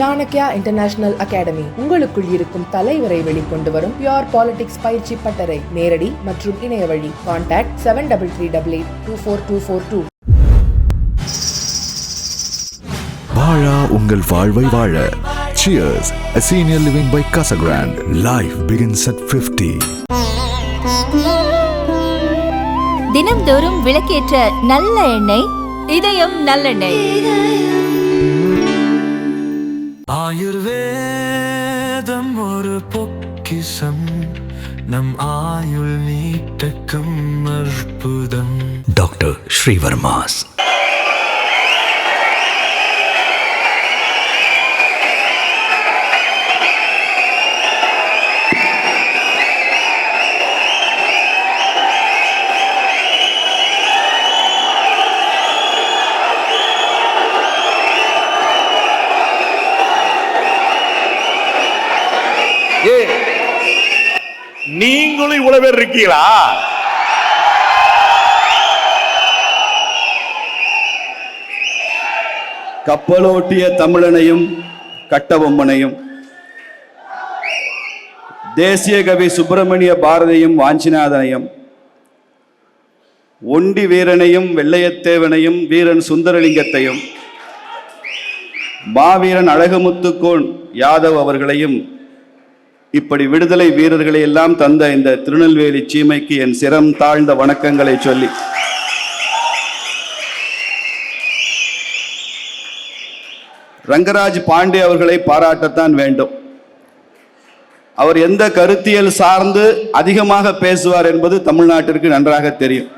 Chanakya international academy உங்களுக்குள் இருக்கும் தலைவரை வெளிக்கொண்டு வரும் பியூர் பாலிடிக்ஸ் பயிற்சி பட்டறை. நேரடி மற்றும் இணைய வழி. கான்டாக்ட் 7338824242. வாழா உங்கள் வாழ்வை வாழ. Cheers, a senior living by Casa Grande. Life begins at 50. தினம்தோறும் விளக்கேற்ற நல்ல எண்ணெய் இதயம் நல்லெண்ணெய். ஆயுர்வேதம் ஒரு பொக்கிஷம், நம் ஆயுள் நீட்டக்கும் அற்புதம். டாக்டர் ஸ்ரீவர்மாஸ். நீங்களும் இவ்வளவு பேர் இருக்கீங்களா? கப்பலோட்டிய தமிழனையும் கட்டபொம்மனையும், தேசிய கவி சுப்பிரமணிய பாரதியும் வாஞ்சிநாதனையும், ஒண்டி வீரனையும் வெள்ளையத்தேவனையும் வீரன் சுந்தரலிங்கத்தையும், மாவீரன் அழகுமுத்துக்கோன் யாதவ் அவர்களையும், இப்படி விடுதலை வீரர்களை எல்லாம் தந்த இந்த திருநெல்வேலி சீமைக்கு என் சிரம் தாழ்ந்த வணக்கங்களை சொல்லி, ரங்கராஜ் பாண்டே அவர்களை பாராட்டத்தான் வேண்டும். அவர் எந்த கருத்தியல் சார்ந்து அதிகமாக பேசுவார் என்பது தமிழ்நாட்டிற்கு நன்றாக தெரியும்.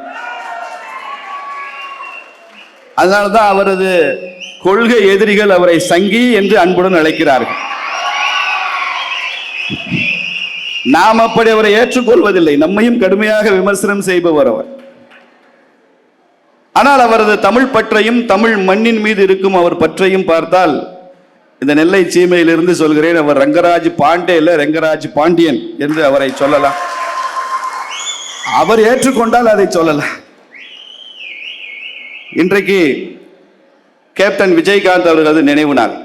அதனால்தான் அவரது கொள்கை எதிரிகள் அவரை சங்கி என்று அன்புடன் அழைக்கிறார்கள். நாம் அப்படி அவரை ஏற்றுக்கொள்வதில்லை. நம்மையும் கடுமையாக விமர்சனம் செய்பவர் அவர். ஆனால் அவரது தமிழ் பற்றையும் தமிழ் மண்ணின் மீது இருக்கும் அவர் பற்றையும் பார்த்தால், இந்த நெல்லை சீமையிலிருந்து சொல்கிறேன், அவர் ரங்கராஜ் பாண்டே இல்ல, ரங்கராஜ் பாண்டியன் என்று அவரை சொல்லலாம். அவர் ஏற்றுக்கொண்டால் அதை சொல்லலாம். இன்றைக்கு கேப்டன் விஜயகாந்த் அவர்களது நினைவு நாள்.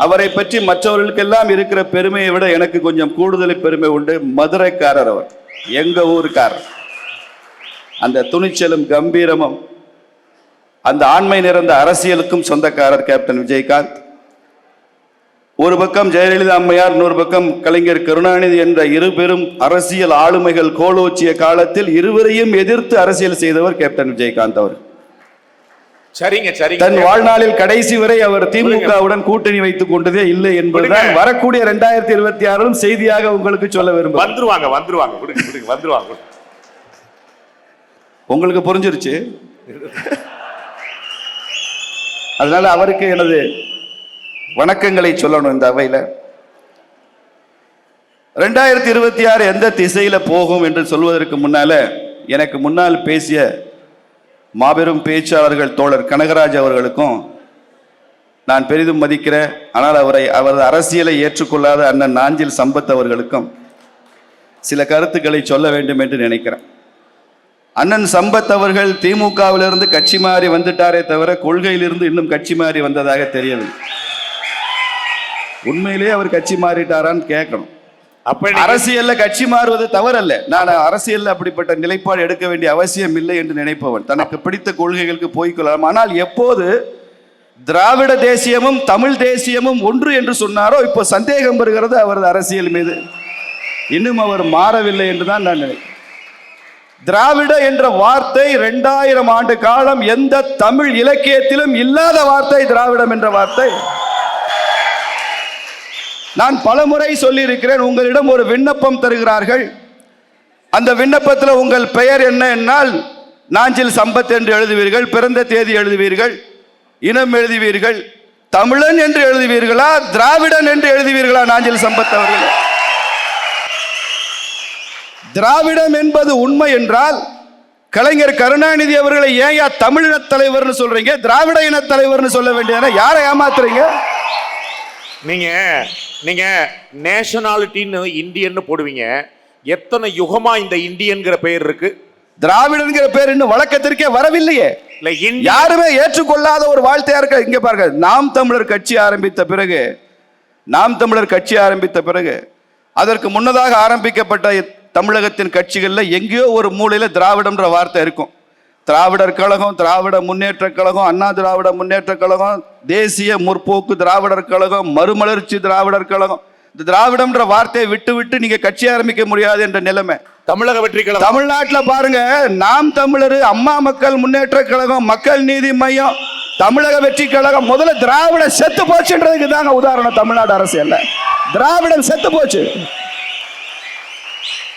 அவரை பற்றி மற்றவர்களுக்கெல்லாம் இருக்கிற பெருமையை விட எனக்கு கொஞ்சம் கூடுதல் பெருமை உண்டு. மதுரைக்காரர் அவர், எங்க ஊருக்காரர். அந்த துணிச்சலும் கம்பீரமும் அந்த ஆண்மை நிறைந்த அரசியலுக்கும் சொந்தக்காரர் கேப்டன் விஜயகாந்த். ஒரு பக்கம் ஜெயலலிதா அம்மையார், இன்னொரு பக்கம் கலைஞர் கருணாநிதி என்ற இரு பெரும் அரசியல் ஆளுமைகள் கோலோச்சிய காலத்தில் இருவரையும் எதிர்த்து அரசியல் செய்தவர் கேப்டன் விஜயகாந்த் அவர். சரிங்க சரிங்க. தன் வாழ்நாளில் கடைசி வரை அவர் திமுகவுடன் கூட்டணி வைத்துக் கொண்டதே இல்லை என்பதுதான் வரக்கூடிய 2026 செய்தியாக உங்களுக்கு சொல்ல விரும்புகிறேன். வந்துருவாங்க வந்துருவாங்க வந்துருவாங்க. உங்களுக்கு புரிஞ்சிருச்சு. அதனால அவருக்கு எனது வணக்கங்களை சொல்லணும் இந்த அவையில. 2026 எந்த திசையில போகும் என்று சொல்வதற்கு முன்னால, எனக்கு முன்னால் பேசிய மாபெரும் பேச்சாளர்கள் தோழர் கனகராஜ் அவர்களுக்கும் நான் பெரிதும் மதிக்கிறேன். ஆனால் அவரது அரசியலை ஏற்றுக்கொள்ளாத அண்ணன் நாஞ்சில் சம்பத் அவர்களுக்கும் சில கருத்துக்களை சொல்ல வேண்டும் என்று நினைக்கிறேன். அண்ணன் சம்பத் அவர்கள் திமுகவிலிருந்து கட்சி மாறி வந்துட்டாரே தவிர கொள்கையிலிருந்து இன்னும் கட்சி மாறி வந்ததாக தெரியவில்லை. உண்மையிலே அவர் கட்சி மாறிட்டாரான்னு கேட்கணும். அரசியல்ல கட்சி மாறுவது தவறல்ல. நான் அரசியல்ல அப்படிப்பட்ட நிலைப்பாடு எடுக்க வேண்டிய அவசியம் இல்லை என்று நினைப்பவன். தனக்கு பிடித்த கொள்கைகளுக்கு போய்கொள்ளலாம். ஆனால் எப்போது திராவிட தேசியமும் தமிழ் தேசியமும் ஒன்று என்று சொன்னாரோ, இப்போ சந்தேகம் வருகிறது அவரது அரசியல் மீது. இன்னும் அவர் மாறவில்லை என்றுதான் நான் நினைக்கிறேன். திராவிட என்ற வார்த்தை 2000 ஆண்டு காலம் எந்த தமிழ் இலக்கியத்திலும் இல்லாத வார்த்தை திராவிடம் என்ற வார்த்தை. நான் பலமுறை சொல்லி இருக்கிறேன். உங்களிடம் ஒரு விண்ணப்பம் தருகிறார்கள். அந்த விண்ணப்பத்தில் உங்கள் பெயர் என்ன என்னால் நாஞ்சில் சம்பத் என்று எழுதுவீர்கள், பிறந்த தேதி எழுதுவீர்கள், இனம் எழுதுவீர்கள், தமிழன் என்று எழுதுவீர்களா, திராவிடன் என்று எழுதுவீர்களா? நாஞ்சில் சம்பத் அவர்கள், திராவிடம் என்பது உண்மை என்றால் கலைஞர் கருணாநிதி அவர்களை ஏன் தமிழின தலைவர்னு சொல்றீங்க, திராவிட இன தலைவர்னு சொல்ல வேண்டியதானே? யாரை ஏமாத்துறீங்க நீங்க? நேஷனாலிட்டின்னு இந்தியன்னு போடுவீங்க. எத்தனை யுகமா இந்த இந்தியன்கிற பெயர் இருக்கு? திராவிடங்கிற பேர் இன்னும் வழக்கத்திற்கே வரவில்லையே. யாருமே ஏற்றுக்கொள்ளாத ஒரு வார்த்தையா இருக்க. இங்க பாருங்க, நாம் தமிழர் கட்சி ஆரம்பித்த பிறகு அதற்கு முன்னதாக ஆரம்பிக்கப்பட்ட தமிழகத்தின் கட்சிகள்ல எங்கேயோ ஒரு மூலையில திராவிடம்ன்ற வார்த்தை இருக்கும். திராவிடர் கழகம், திராவிட முன்னேற்ற கழகம், அண்ணா திராவிட முன்னேற்ற கழகம், தேசிய முற்போக்கு திராவிடர் கழகம், மறுமலர்ச்சி திராவிடர் கழகம். இந்த திராவிடம்ன்ற வார்த்தையை விட்டு நீங்க கட்சி ஆரம்பிக்க முடியாது என்ற நிலைமை. தமிழக வெற்றி கழகம் தமிழ்நாட்டில் பாருங்க, நாம் தமிழர், அம்மா மக்கள் முன்னேற்ற கழகம், மக்கள் நீதி மையம், தமிழக வெற்றி கழகம். முதல்ல திராவிடம் செத்து போச்சுன்றதுக்கு தாங்க உதாரணம். தமிழ்நாடு அரசியல்ல திராவிடம் செத்து போச்சு.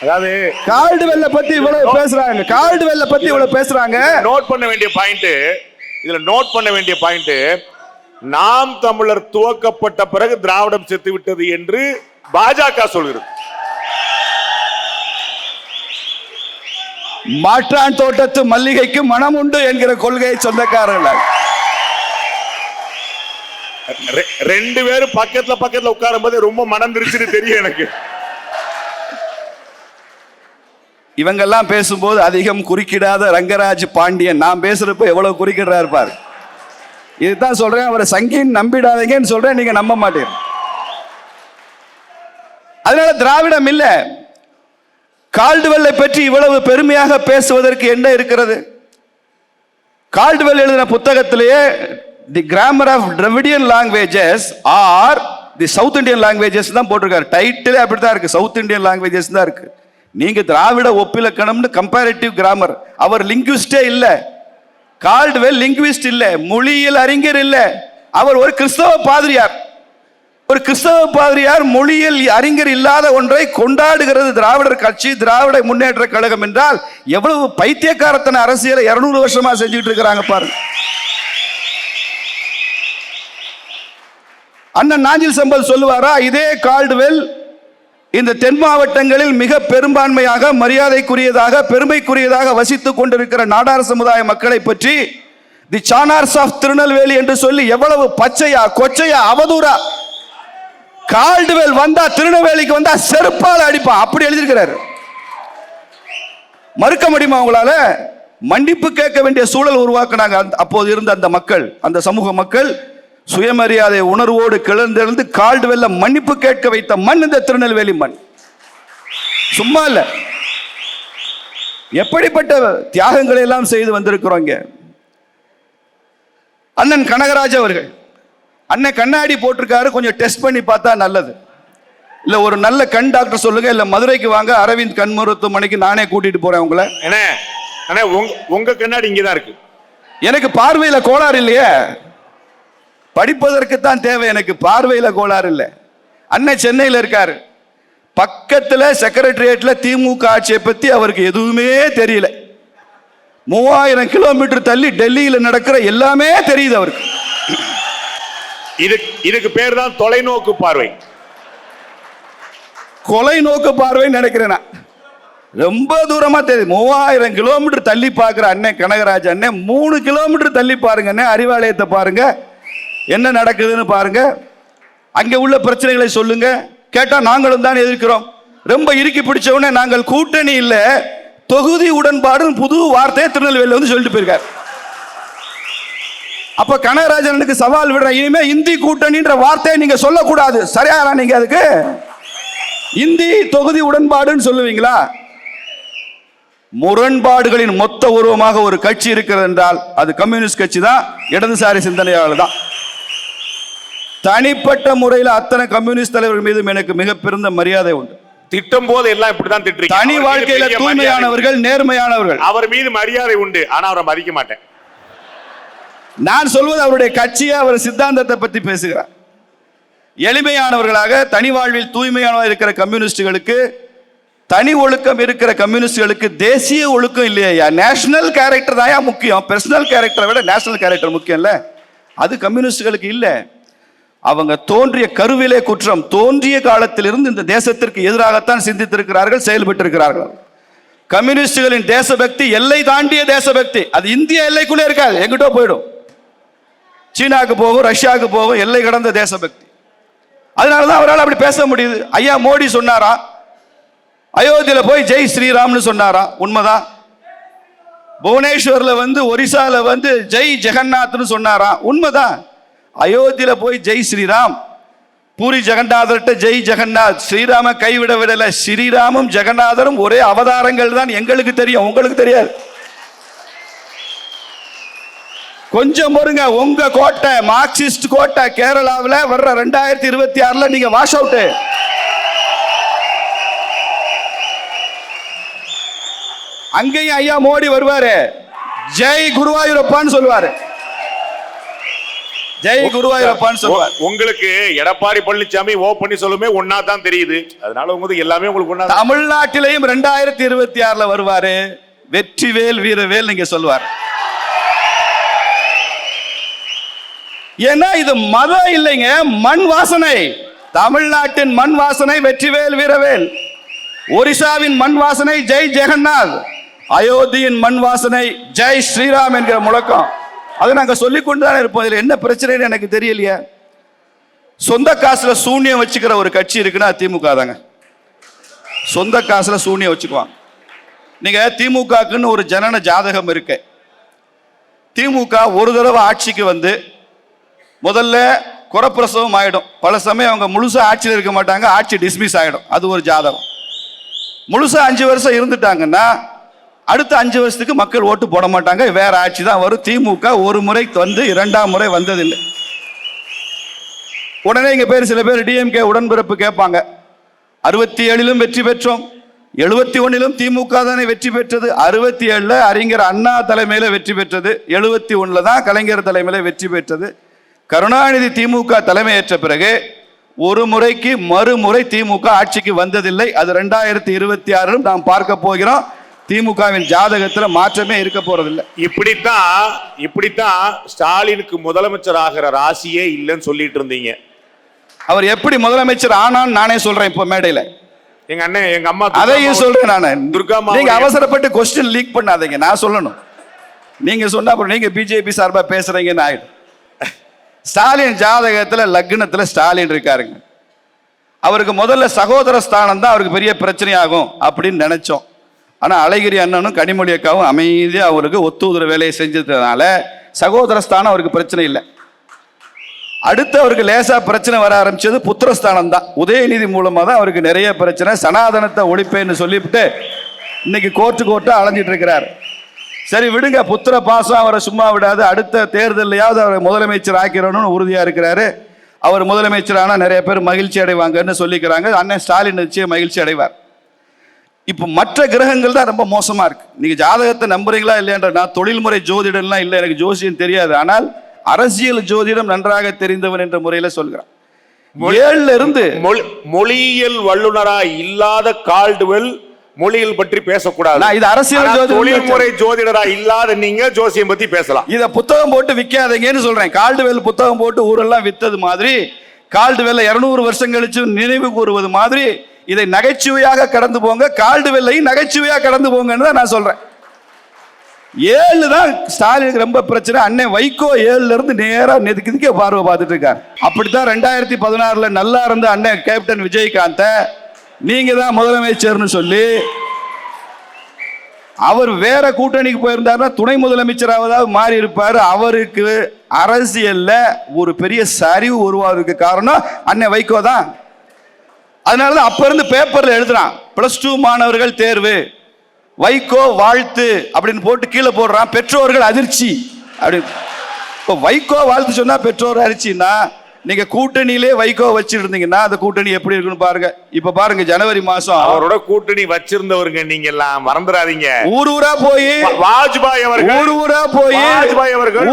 அதாவது கால்டுவெல்ல பத்தி இவ்வளவு பேசுறாங்க. நோட் பண்ண வேண்டிய பாயிண்ட் நாம் தமிழர் துவக்கப்பட்ட பிறகு திராவிடம் செத்து விட்டது என்று பாஜக சொல்கிறது. மாற்றான் தோட்டத்து மல்லிகைக்கு மனம் உண்டு என்கிற கொள்கையை சொந்தக்காரர்கள். ரெண்டு பேரும் பக்கத்துல உட்காரும் போது ரொம்ப மனம் திருச்சுன்னு தெரியும் எனக்கு. இவங்கெல்லாம் பேசும்போது அதிகம் குறுக்கிடாத ரங்கராஜ் பாண்டியன் நான் பேசுறப்ப எவ்வளவு குறுக்கிடுறாரு பாரு. இதுதான் சொல்றேன், அவரை சங்கின்னு நம்பிடாதீங்கன்னு சொல்றேன், நீங்க நம்ப மாட்டீங்க. அதனால திராவிடம் இல்ல. கால்டுவெல்லை பற்றி இவ்வளவு பெருமையாக பேசுவதற்கு என்ன இருக்கிறது? கால்டுவெல் எழுதின புத்தகத்திலேயே the grammar of Dravidian languages or the south Indian languages தான் போட்டிருக்காரு. டைட்டிலே அப்படித்தான் இருக்கு, சவுத் இந்தியன் லாங்குவேஜஸ் தான் இருக்கு. நீங்க திராவிட ஒப்பிலக்கணம்னு கம்பேரிட்டிவ் கிராமர். அவர் லிங்குவிஸ்டே இல்ல, கால்டுவெல் லிங்குவிஸ்ட் இல்ல, மொழியியல் அறிஞர் இல்ல, அவர் ஒரு கிறிஸ்தவ பாதிரியார். மொழியியல் அறிஞர் இல்லாத ஒன்றை கொண்டாடுகிறது திராவிடர் கட்சி, திராவிட முன்னேற்ற கழகம் என்றால் எவ்வளவு பைத்தியக்காரத்தன அரசியலை 200 வருஷமா செஞ்சுட்டு இருக்கிறாங்க பாருங்க. அண்ணன் நாஞ்சில் சம்பத் சொல்லுவாரா, இதே கால்டுவெல் இந்த தென் மாவட்டங்களில் மிக பெரும்பான்மையாக மரியாதைக்குரியதாக பெருமைக்குரியதாக வசித்துக் கொண்டிருக்கிற நாடார் சமுதாய மக்களை பற்றி தி சானார்ஸ் ஆஃப் திருநெல்வேலி என்று சொல்லி எவ்வளவு பச்சையா கொச்சையா அவதூறா, கால்டுவெல் வந்தா திருநெல்வேலிக்கு வந்தா செருப்பால் அடிப்பான் அப்படி எழுதியிருக்கிறாரு. மறுக்க முடியுமா உங்களால? மன்னிப்பு கேட்க வேண்டிய சூழல் உருவாக்குனாங்க அப்போது இருந்த அந்த மக்கள், அந்த சமூக மக்கள் சுயமரியாதை உணர்வோடு கிளர்ந்தெழுந்து கால்டுவெல்ல மன்னிப்பு கேட்க வைத்த மண் இந்த திருநெல்வேலி மண். சும்மா இல்ல, எப்படிப்பட்ட தியாகங்களை எல்லாம் செய்து வந்திருக்கிறோம். அண்ணன் கனகராஜ் அவர்கள் அண்ணன் கண்ணாடி போட்டிருக்காரு, கொஞ்சம் டெஸ்ட் பண்ணி பார்த்தா நல்லது. இல்ல ஒரு நல்ல கண் டாக்டர் சொல்லுங்க, இல்ல மதுரைக்கு வாங்க, அரவிந்த் கண் மருத்துவமனைக்கு நானே கூட்டிட்டு போறேன் உங்களை. உங்க கண்ணாடி இங்கதான் இருக்கு. எனக்கு பார்வையில கோளாறு இல்லையே, படிப்பதற்கு தான் தேவை, எனக்கு பார்வையில கோளாறு இல்லை. அண்ணன் சென்னையில் இருக்காரு, பக்கத்துல செக்ரட்டரியேட்ல திமுக ஆட்சியை பத்தி அவருக்கு எதுவுமே தெரியல. 3000 கிலோமீட்டர் தள்ளி டெல்லியில நடக்கிற எல்லாமே தெரியுது அவருக்கு. இதுக்கு பேர் தான் தொலைநோக்கு பார்வை. கொலைநோக்கு பார்வை நினைக்கிறேன். ரொம்ப தூரமா தெரியுது. 3000 கிலோமீட்டர் தள்ளி பார்க்கிற அண்ணன் கனகராஜ் அண்ணன் 3 கிலோமீட்டர் தள்ளி பாருங்க அண்ணன், அறிவாலயத்தை பாருங்க, என்ன நடக்குதுன்னு பாருங்க, அங்கே உள்ள பிரச்சனைகளை சொல்லுங்க. கேட்டா நாங்களும் தான் எதிர்க்கிறோம். ரொம்ப இறுக்கி பிடிச்சவனே நாங்கள் கூட்டணி இல்ல தொகுதி உடன்பாடு புது வார்த்தையை திருநெல்வேலியில் வந்து சொல்லிட்டு போயிருக்காரு. அப்ப கனகராஜனுக்கு சவால் விடுற, இனிமே இந்தி கூட்டணின்ற வார்த்தையை நீங்க சொல்லக்கூடாது. சரியா? நீங்க அதுக்கு இந்தி தொகுதி உடன்பாடுன்னு சொல்லுவீங்களா? முரண்பாடுகளின் மொத்த உருவமாக ஒரு கட்சி இருக்கிறது என்றால் அது கம்யூனிஸ்ட் கட்சி தான், இடதுசாரி சிந்தனையாளர் தான். தனிப்பட்ட முறையில் அத்தனை கம்யூனிஸ்ட் தலைவர்கள் மீதும் எனக்கு மிக பெருந்த மரியாதை உண்டு. திட்டம் போது எல்லாம் இப்படிதான் திட்டுறீங்க. தனி வாழ்க்கையில தூய்மையானவர்கள், நேர்மையானவர்கள். அவர் மீது மரியாதை உண்டு, ஆனா அவரை மதிக்க மாட்டேன். நான் சொல்வது அவருடைய கட்சியை, அவர் சித்தாந்தத்தை பற்றி பேசுகிறார். எளிமையானவர்களாக தனி வாழ்வில் தூய்மையானவர்கள் இருக்கிற கம்யூனிஸ்டுகளுக்கு, தனி ஒழுக்கம் இருக்கிற கம்யூனிஸ்டுகளுக்கு தேசிய ஒழுக்கம் இல்லையா? நேஷனல் கேரக்டர் தான் முக்கியம். பர்சனல் கேரக்டரை விட நேஷனல் கேரக்டர் முக்கியம் இல்ல, அது கம்யூனிஸ்டுகளுக்கு இல்ல. அவங்க தோன்றிய கருவிலே குற்றம், தோன்றிய காலத்திலிருந்து இந்த தேசத்திற்கு எதிராகத்தான் சிந்தித்திருக்கிறார்கள், செயல்பட்டிருக்கிறார்கள். கம்யூனிஸ்டுகளின் தேசபக்தி எல்லை தாண்டிய தேசபக்தி, அது இந்திய எல்லைக்குள்ளே இருக்காது, எங்கிட்டோ போயிடும், சீனாவுக்கு போகும், ரஷ்யாவுக்கு போகும், எல்லை கடந்த தேசபக்தி. அதனாலதான் அவரால் அப்படி பேச முடியுது. ஐயா மோடி சொன்னாரா, அயோத்தியில போய் ஜெய் ஸ்ரீராம்னு சொன்னாரா? உண்மைதான். புவனேஸ்வர்ல ஒரிசால ஜெய் ஜெகநாத்னு சொன்னாராம். உண்மைதான். அயோத்தியில போய் ஜெய் ஸ்ரீராம், பூரி ஜெகநாதர்கிட்ட ஜெய் ஜெகநாத், ஸ்ரீராம கைவிட விடல. ஸ்ரீராமும் ஜெகநாதரும் ஒரே அவதாரங்கள் தான், எங்களுக்கு தெரியும், உங்களுக்கு தெரியாது. கொஞ்சம் பொறுங்க. உங்க கோட்டை, மார்க்சிஸ்ட் கோட்டை கேரளாவில் வர்ற 2026 நீங்க வாஷ் அவுட். அங்கேயும் ஐயா மோடி வருவாரு, ஜெய் குருவாயூரப்பான்னு சொல்லுவாரு. ஜெய் குருவாயூரப்பான்னு சொல்லுவார். உங்களுக்கு எடப்பாடி பழனிசாமி ஓ பன்னீர்செல்வமே ஒன்னா தான் தெரியுது. அதனால உங்களுக்கு எல்லாமே உங்களுக்கு ஒண்ணா. தமிழ்நாட்டிலையும் 2026 வருவாரு, வெற்றிவேல் வீரவேல் நீங்க சொல்லுவார். ஏன்னா இது மதம் இல்லைங்க, மண் வாசனை. தமிழ்நாட்டின் மண் வாசனை வெற்றிவேல் வீரவேல், ஒரிசாவின் மண் வாசனை ஜெய் ஜெகநாத், அயோத்தியின் மண் வாசனை ஜெய் ஸ்ரீராம் என்கிற முழக்கம். அதை நாங்க சொல்லிக் கொண்டுதான் இருப்போம். இதுல என்ன பிரச்சனைன்னு எனக்கு தெரியலையே. சொந்த காசுல சூன்யம் வச்சுக்கிற ஒரு கட்சி இருக்குன்னா திமுக தாங்க. சொந்த காசுல சூன்யம் வச்சுக்குவாங்க. நீங்க திமுகக்குன்னு ஒரு ஜனன ஜாதகம் இருக்கு. திமுக ஒரு தடவை ஆட்சிக்கு முதல்ல குறப்பிரசவம் ஆயிடும். பல சமயம் அவங்க முழுசா ஆட்சியில் இருக்க மாட்டாங்க, ஆட்சி டிஸ்மிஸ் ஆயிடும். அது ஒரு ஜாதகம். முழுசா 5 வருஷம் இருந்துட்டாங்கன்னா அடுத்த 5 வருஷத்துக்கு மக்கள் ஓட்டு போட மாட்டாங்க, வேற ஆட்சி தான் வரும். திமுக ஒரு முறை 2ஆம் முறை வந்ததில்லை. உடனே இங்க சில பேர் டிஎம்கே உடன்பிறப்பு கேட்பாங்க. 67லும் வெற்றி பெற்றோம், 71லும் திமுக தானே வெற்றி பெற்றது, 67ல அறிஞர் அண்ணா தலைமையில வெற்றி பெற்றது, 71ல தான் கலைஞர் தலைமையில வெற்றி பெற்றது. கருணாநிதி திமுக தலைமையேற்ற பிறகு ஒரு முறைக்கு மறுமுறை திமுக ஆட்சிக்கு வந்ததில்லை. அது 2026 நாம் பார்க்க போகிறோம். திமுகவின் ஜாதகத்துல மாற்றமே இருக்க போறதில்லை. இப்படித்தான் ஸ்டாலினுக்கு முதலமைச்சர் ஆகிற ராசியே இல்லைன்னு சொல்லிட்டு இருந்தீங்க. அவர் எப்படி முதலமைச்சர் ஆனான்னு நானே சொல்றேன். இப்ப மேடையில எங்க அண்ணன் எங்க அம்மா அதையும் சொல்றேன் நான். நீங்க அவசரப்பட்டு கொஸ்டின் லீக் பண்ணாதீங்க, நான் சொல்லணும். நீங்க சொன்னா அப்புறம் நீங்க பிஜேபி சார்பா பேசுறீங்கன்னு ஆயிடும். ஸ்டாலின் ஜாதகத்துல லக்னத்துல ஸ்டாலின் இருக்காருங்க. அவருக்கு முதல்ல சகோதர ஸ்தானம் தான் அவருக்கு பெரிய பிரச்சனையாகும் அப்படின்னு நினைச்சோம். ஆனா அழகிரி அண்ணனும் கனிமொழி அக்காவும் அமைதியா அவருக்கு ஒத்துதர வேலையை செஞ்சதுனால சகோதர ஸ்தானம் அவருக்கு பிரச்சனை இல்லை. அடுத்து அவருக்கு லேசா பிரச்சனை வர ஆரம்பிச்சது புத்திரஸ்தானம் தான். உதயநிதி மூலமா தான் அவருக்கு நிறைய பிரச்சனை. சனாதனத்தை ஒழிப்பேன்னு சொல்லிவிட்டு இன்னைக்கு கோர்ட்டா அலைஞ்சிட்டு இருக்கிறார். சரி விடுங்க, புத்திர பாசம் அவரை சும்மா விடாது. அடுத்த தேர்தலையாவது அவரை முதலமைச்சர் ஆக்கிறணும்னு உறுதியா இருக்கிறாரு. அவர் முதலமைச்சரானா நிறைய பேர் மகிழ்ச்சி அடைவாங்கன்னு சொல்லிக்கிறாங்க. அண்ணன் ஸ்டாலின் நிச்சயம் மகிழ்ச்சி அடைவார். இப்போ மற்ற கிரகங்கள் தான் ரொம்ப மோசமா இருக்கு. நீங்க ஜாதகத்தை நம்புறீங்களா இல்லையன்ற, நான் தொழில்முறை ஜோதிடம்லாம் இல்லை, எனக்கு ஜோசியம் தெரியாது. ஆனால் அரசியல் ஜோதிடம் நன்றாக தெரிந்தவன் என்ற முறையில சொல்கிறான். 7ல இருந்து மொழியியல் வல்லுநரா இல்லாத கால்டுவெல் மொழியில் பற்றி பேசக்கூடாது. இது அரசியல் தொழில்முறை ஜோதிடரா இல்லாத நீங்க ஜோசியம் பத்தி பேசலாம். இத புத்தகம் போட்டு விற்காதீங்கன்னு சொல்றேன். கால்டுவெல் புத்தகம் போட்டு ஊரெல்லாம் வித்தது மாதிரி, கால்டுவெல்ல 200 வருஷம் கழிச்சு நினைவு கூறுவது மாதிரி இதை நகைச்சுவையாக கடந்து போங்க, கால்டுவெல்லையும் நகைச்சுவையாக கடந்து போங்கன்னு தான் நான் சொல்றேன். 7 தான் ஸ்டாலினுக்கு ரொம்ப பிரச்சனை. அண்ணன் வைகோ 7ல இருந்து நேரா நெதுக்கே பார்வை பார்த்துட்டு இருக்காரு. அப்படித்தான் 2016ல நல்லா இருந்த அண்ணன் கேப்டன் விஜயகாந்த நீங்க தான் முதலமைச்சர்னு சொல்லி அவர் வேற கூட்டணிக்கு போயிருந்தாருன்னா துணை முதலமைச்சராவதாவது மாறி இருப்பாரு. அவருக்கு அரசியல்ல ஒரு பெரிய சரிவு உருவாவதற்கு காரணம் அண்ணன் வைகோ தான். அதனாலதான் அப்ப இருந்து பேப்பர்ல எழுதுறான், +2 மாணவர்கள் தேர்வு, வைகோ வாழ்த்து அப்படின்னு போட்டு கீழே போடுறான், பெற்றோர்கள் அதிர்ச்சி அப்படின்னு. இப்போ வைகோ வாழ்த்து சொன்னா பெற்றோர் அதிர்ச்சின்னா, நீங்க கூட்டணியிலே வைகோ வச்சிருந்தீங்கன்னா அந்த கூட்டணி எப்படி இருக்குன்னு பாருங்க. இப்ப பாருங்க, ஜனவரி மாசம் அவரோட கூட்டணி வச்சிருந்தவருங்க, நீங்க எல்லாம் மறந்துடாதீங்க. ஊரூரா போய் வாஜ்பாய் அவர்கள்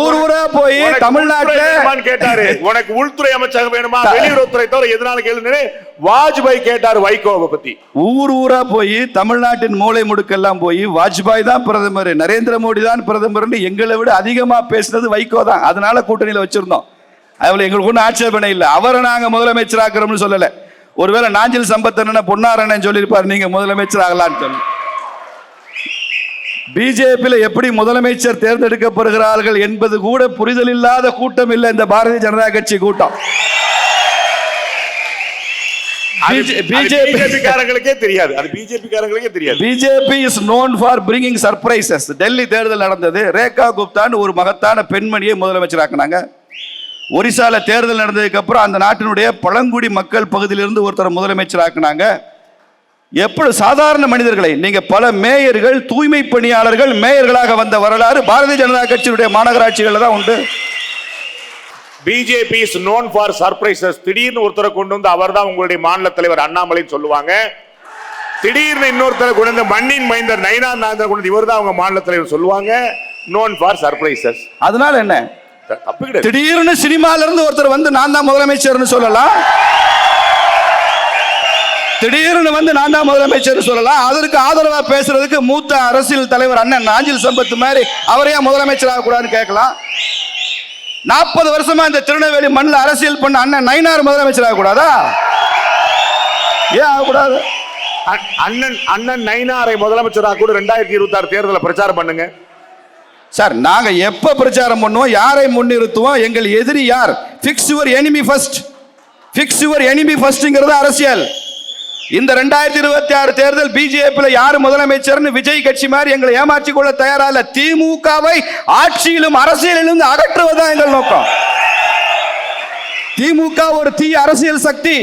ஊரூரா போய் தமிழ்நாட்டுல கேட்டாரு, உனக்கு உள்துறை அமைச்சகம் வேணுமா வெளியுறவுத்துறை தவிர எதனால கேளுன்னு வாஜ்பாய் கேட்டாரு வைகோவை பத்தி. ஊரூரா போய் தமிழ்நாட்டின் மூளை முடுக்கெல்லாம் போய் வாஜ்பாய் தான் பிரதமர், நரேந்திர மோடி தான் பிரதமர், எங்களை விட அதிகமா பேசுனது வைகோ தான். அதனால கூட்டணியில வச்சிருந்தோம். அதுல எங்களுக்கு ஒன்றும் ஆட்சேபனை இல்லை. அவரை நாங்க முதலமைச்சர் ஆக்குறோம்னு சொல்லல. ஒருவேளை நாஞ்சில் சம்பத்தன பொன்னாரண்ணன் சொல்லியிருப்பார் நீங்க முதலமைச்சர் ஆகலான்னு சொல்லி. பிஜேபியில எப்படி முதலமைச்சர் தேர்ந்தெடுக்கப்படுகிறார்கள் என்பது கூட புரிதல் இல்லாத கூட்டம் இல்லை இந்த பாரதிய ஜனதா கட்சி கூட்டம். பிஜேபி காரங்களுக்கே தெரியாது. அது பிஜேபி காரங்களுக்கே தெரியாது. BJP is known for bringing surprises. Delhi தேர்தல் நடந்தது. ரேகா குப்தான்னு ஒரு மகத்தான பெண்மணியை முதலமைச்சராக்குனாங்க. ஒரிசால தேர்தல் நடந்ததுக்கு அப்புறம் அந்த நாட்டினுடைய பழங்குடி மக்கள் பகுதியிலிருந்து ஒருத்தர் முதலமைச்சராக்குனாங்க. எப்படி சாதாரண மனிதர்களை நீங்க பல மேயர்கள், தூய்மை பணியாளர்கள் மேயர்களாக வந்த வரலாறு பாரதிய ஜனதா கட்சியினுடைய மாநகராட்சிகள் தான் உண்டு. BJP is known for surprises. திடீர்னு ஒருத்தரை கொண்டு வந்து அவர் தான் உங்களுடைய மாநில தலைவர் அண்ணாமலைன்னு சொல்லுவாங்க. திடீர்னு இன்னொருத்தரை கொண்டு வந்து மண்ணின் மைந்தர் நயினா நாகேந்திரன் கொண்டு இவர் தான் அவங்க மாநில தலைவர் சொல்லுவாங்க. known for surprises. அதனால என்ன தப்பு கிடையாது. திடீர்னு சினிமால இருந்து ஒருத்தர் வந்து நான் தான் முதலமைச்சர்னு சொல்லலாம். திடீர்னு வந்து நான் தான் முதலமைச்சர் சொல்லலாம். அதற்கு ஆதரவா பேசுறதுக்கு மூத்த அரசியல் தலைவர் அண்ணன் நாஞ்சில் சம்பத் மாதிரி அவரையா முதலமைச்சராக கூடாதுன்னு கேட்கலாம். 40 வருஷமா இந்த திருநெல்வேலி மண்ணில் அரசியல் பண்ண அண்ணன் நயினார் முதலமைச்சராக கூடாதா? ஏன் ஆகக்கூடாது? அண்ணன் நயினாரை முதலமைச்சராக கூட 2026 தேர்தலில் பிரச்சாரம் பண்ணுங்க சார். நாங்க எப்ப பிரச்சாரம் பண்ணுவோம், யாரை முன்னிறுத்துவோம், எங்கள் எதிரி யார்? Fix your enemy first. Fix your enemy ஃபர்ஸ்ட்ங்கிறது அரசியல். இந்த 2026 தேர்தல் பிஜேபியில் யார் முதலமைச்சர்னு விஜய் கட்சி மாதிரி எங்களை ஏமாற்றிக் கொள்ள தயாரா இல்ல. திமுகவை ஆட்சியிலும் அரசியலிலும் அகற்றுவதுதான் எங்கள் நோக்கம். திமுக ஒரு தீய அரசியல் சக்தி.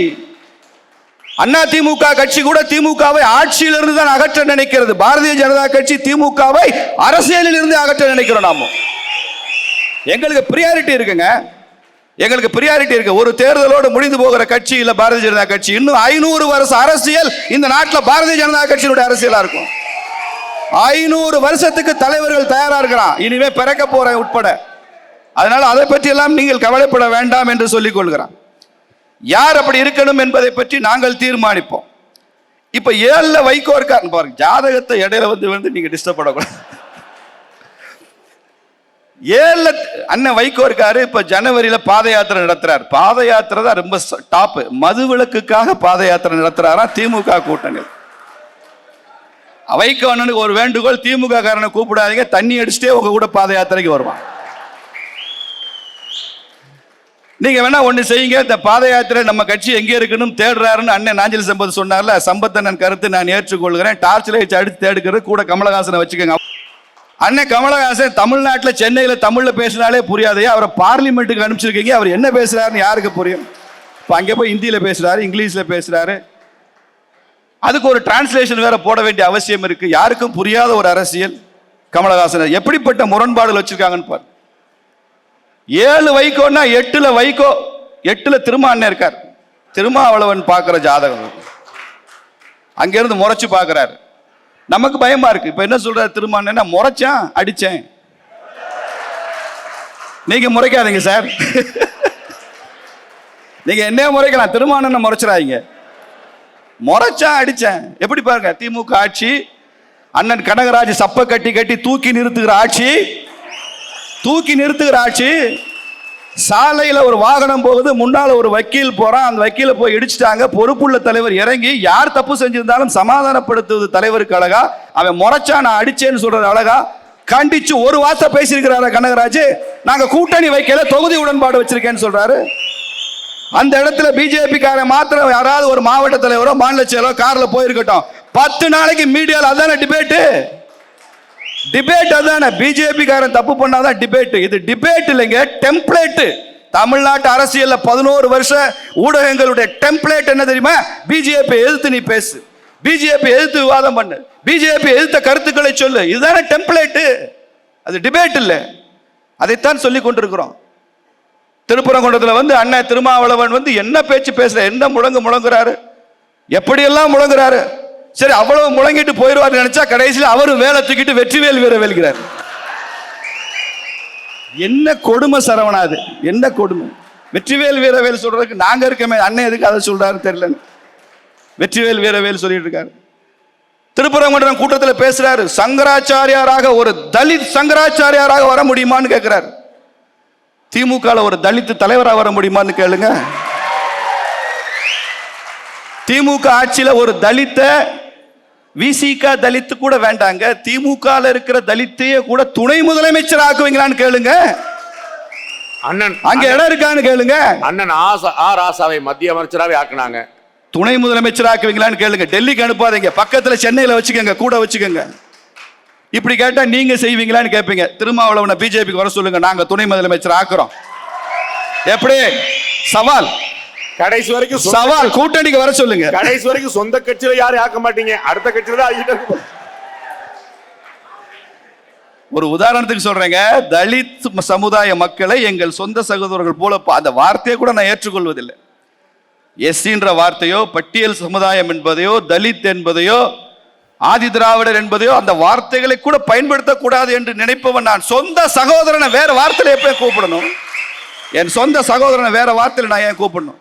அண்ணா திமுக கட்சி கூட திமுகவை ஆட்சியிலிருந்து தான் அகற்ற நினைக்கிறது. பாரதிய ஜனதா கட்சி திமுகவை அரசியலில் இருந்து அகற்ற நினைக்கிறோம். நாம எங்களுக்கு பிரியாரிட்டி இருக்குங்க. எங்களுக்கு பிரியாரிட்டி இருக்கு. ஒரு தேர்தலோடு முடிந்து போகிற கட்சி இல்ல பாரதிய ஜனதா கட்சி. இன்னும் 500 வருஷ அரசியல் இந்த நாட்டில் பாரதிய ஜனதா கட்சியினுடைய அரசியலா இருக்கும். 500 வருஷத்துக்கு தலைவர்கள் தயாரா இருக்கிறான், இனிமே பிறக்க போற உட்பட. அதனால அதை பற்றி எல்லாம் நீங்கள் கவலைப்பட வேண்டாம் என்று சொல்லிக் கொள்கிறான். யார் அப்படி இருக்கணும் என்பதை பற்றி நாங்கள் தீர்மானிப்போம். இப்ப 7ல வைகோ இருக்காரு பாருங்க. ஜாதகத்தை இடையில வந்து நீங்க டிஸ்டர்ப் பண்ணக்கூடாது. 7ல அண்ணன் வைகோ இருக்காரு. இப்ப ஜனவரியில பாத யாத்திரை நடத்துறாரு. பாத யாத்திரை தான் ரொம்ப டாப். மதுவிலக்குக்காக பாத யாத்திரை நடத்துறாரா திமுக கூட்டணி. வைகோ அண்ணனுக்கு ஒரு வேண்டுகோள், திமுக காரனை கூப்பிடாதீங்க, தண்ணி அடிச்சுட்டே உங்க கூட பாத யாத்திரைக்கு வருவான். நீங்க வேணா ஒண்ணு செய்யுங்க, இந்த பாத யாத்திரை நம்ம கட்சி எங்க இருக்குன்னு தேடுறாருன்னு அண்ணன் நாஞ்சில் சம்பத் சொன்னார்ல, சம்பத்தண்ணன் கருத்து நான் ஏற்றுக்கொள்கிறேன். டார்ச் லைட் அடித்து தேடுக்கிறது கூட கமலஹாசனை வச்சுக்கோங்க. அண்ணன் கமலஹாசன் தமிழ்நாட்டில் சென்னையில் தமிழ்ல பேசினாலே புரியாதையா, அவரை பார்லிமெண்ட்டுக்கு அனுப்பிச்சிருக்கீங்க. அவர் என்ன பேசுறாருன்னு யாருக்கு புரியும்? இப்போ அங்கே போய் ஹிந்தியில பேசுறாரு, இங்கிலீஷ்ல பேசுறாரு. அதுக்கு ஒரு டிரான்ஸ்லேஷன் வேற போட வேண்டிய அவசியம் இருக்கு. யாருக்கும் புரியாத ஒரு அரசியல் கமலஹாசன். எப்படிப்பட்ட முரண்பாடுகள் வச்சிருக்காங்கன்னு பாரு. 7 வைகோன்னா 8ல வைகோ, 8ல திருமா அண்ணன் இருக்கார். திருமாவளவன் பார்க்கிற ஜாதகம் அங்கிருந்து முறைச்சு பார்க்கிறாரு. நமக்கு பயமா இருக்கு. இப்ப என்ன சொல்றாரு திருமாவளவன்? முறைச்சான், அடிச்சேன். நீங்க முறைக்காதீங்க சார். நீங்க என்ன முறைக்கலாம், திருமாவளவன் முறைச்சிடாதீங்க. முறைச்சான், அடிச்சேன். எப்படி பாருங்க திமுக ஆட்சி. அண்ணன் கனகராஜ் சப்ப கட்டி கட்டி தூக்கி நிறுத்துகிற ஆட்சி. தூக்கி நிறுத்துகிற ஆட்சி. சாலையில ஒரு வாகனம் போகுது, முன்னால ஒரு வக்கீல் போறான், அந்த வக்கீல போய் இடிச்சிட்டாங்க. பொறுப்புள்ள தலைவர் இறங்கி யார் தப்பு செஞ்சிருந்தாலும் சமாதானப்படுத்துவது தலைவருக்கு அழகா. அவன் முறைச்சா நான் அடிச்சேன்னு சொல்றது அழகா. கண்டிச்சு ஒரு வார்த்தை பேசியிருக்கிறாரு கனகராஜ். நாங்க கூட்டணி வைக்கல, தொகுதி உடன்பாடு வச்சிருக்கேன்னு சொல்றாரு. அந்த இடத்துல பிஜேபி காரன் மாத்திரம் யாராவது ஒரு மாவட்ட தலைவரோ மாநில செயலோ கார்ல போயிருக்கட்டும், 10 நாளைக்கு மீடியால அதான டிபேட். டிபேட் அதான. பிஜேபி காரன் தப்பு பண்ணாதான் டிபேட். இது டிபேட் இல்லைங்க, டெம்ப்ளேட். தமிழ்நாட்டு அரசியல்ல 11 வருஷ ஊடகங்களுடைய டெம்ப்ளேட் என்ன தெரியுமா? பிஜேபி எதிர்த்து நீ பேசு, பிஜேபி எதிர்த்து விவாதம் பண்ணு, பிஜேபி எதிர்த்த கருத்துக்களை சொல்லு. இதுதானே டெம்ப்ளேட். அது டிபேட் இல்லை. அதைத்தான் சொல்லி கொண்டிருக்கிறோம். திருப்பரங்குன்றத்தில் வந்து அண்ணன் திருமாவளவன் வந்து என்ன பேச்சு பேசுற, என்ன முழங்குறாரு, எப்படியெல்லாம் முழங்குறாரு. சரி, அவ்வளவு முழங்கிட்டு போயிடுவார் நினைச்சா கடைசியில் அவரும் வேலை தூக்கிட்டு வெற்றிவேல் வீரவேல்கிறார். என்ன கொடுமை சரவணாது, என்ன கொடுமை. வெற்றிவேல் வீரவேல் சொல்றதுக்கு நாங்க இருக்கமே, அண்ணன் எதுக்கு அதை சொல்றாரு தெரியல. வெற்றிவேல் வீரவேல் சொல்லிட்டு இருக்காரு. திருப்பரங்குன்றம் கூட்டத்தில் பேசுறாரு. சங்கராச்சாரியாராக ஒரு தலித் சங்கராச்சாரியாராக வர முடியுமான்னு கேட்கிறாரு. திமுக ஒரு தலித் தலைவராக வர முடியுமான்னு கேளுங்க. திமுக ஆட்சியில ஒரு தலித்த விசிக தலித்து கூட வேண்டாங்க, திமுக இருக்கிற தலித்தையே கூட துணை முதலமைச்சர் ஆக்குவீங்களான்னு கேளுங்க. அண்ணன் அங்க இடம் இருக்கான்னு கேளுங்க. அண்ணன் ராசாவை மத்திய அமைச்சராகவே ஆக்குனாங்க. துணை முதலமைச்சர் ஆக்குவீங்களான்னு கேளுங்க. டெல்லிக்கு அனுப்பாதீங்க, பக்கத்துல சென்னையில வச்சுக்கோங்க, கூட வச்சுக்கோங்க. இப்படி கேட்டா நீங்க செய்வீங்களான்னு கேட்பீங்க. திருமாவளவனை பிஜேபிக்கு வர சொல்லுங்க, நாங்க துணை முதலமைச்சர் ஆக்குறோம். எப்படி? சவால். கடைசி வரைக்கும் சவால். கூட்டணிக்கு வர சொல்லுங்க. கடைசி வரைக்கும் சொந்த கட்சியில யாரும் ஆக்க மாட்டீங்க, அடுத்த கட்சியில தான் ஆகிட்டு. ஒரு உதாரணத்துக்கு சொல்றேங்க, தலித் சமுதாய மக்களை எங்கள் சொந்த சகோதரர்கள் போல அந்த வார்த்தையை கூட நான் ஏற்றுக்கொள்வதில்லை. எஸ்சின்ற வார்த்தையோ, பட்டியல் சமுதாயம் என்பதையோ, தலித் என்பதையோ, ஆதி திராவிடர் என்பதையோ அந்த வார்த்தைகளை கூட பயன்படுத்தக்கூடாது என்று நினைப்பவன் நான். சொந்த சகோதரனை வேற வார்த்தையில எப்ப கூப்பிடணும்? என் சொந்த சகோதரனை வேற வார்த்தையில நான் ஏன் கூப்பிடணும்?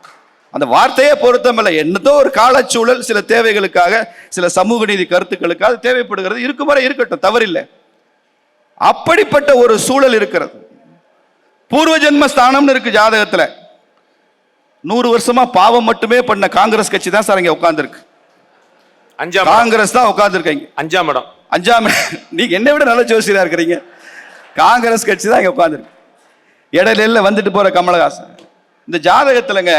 அந்த வார்த்தையே பொருத்தமில்லை. என்னதோ ஒரு காலச்சூழல், சில தேவைகளுக்காக, சில சமூக நீதி கருத்துக்களுக்காக தேவைப்படுகிறது. இருக்கும் வரை இருக்கட்டும், தவறில்லை. அப்படிப்பட்ட ஒரு சூழல் இருக்கிறது. பூர்வ ஜென்ம ஸ்தானம்னு இருக்கு ஜாதகத்துல. 100 வருஷமா பாவம் மட்டுமே பண்ண காங்கிரஸ் கட்சி தான் சார் இங்க உட்கார்ந்துருக்கு. காங்கிரஸ் தான் உட்கார்ந்துருக்கீங்க. 5ஆம் இடம். 5ஆம் நீங்க என்னை விட நல்ல ஜோசியரா இருக்கிறீங்க. காங்கிரஸ் கட்சி தான் இங்க உட்கார்ந்துருக்கு. இடையில வந்துட்டு போற கமலஹாசன். இந்த ஜாதகத்துலங்க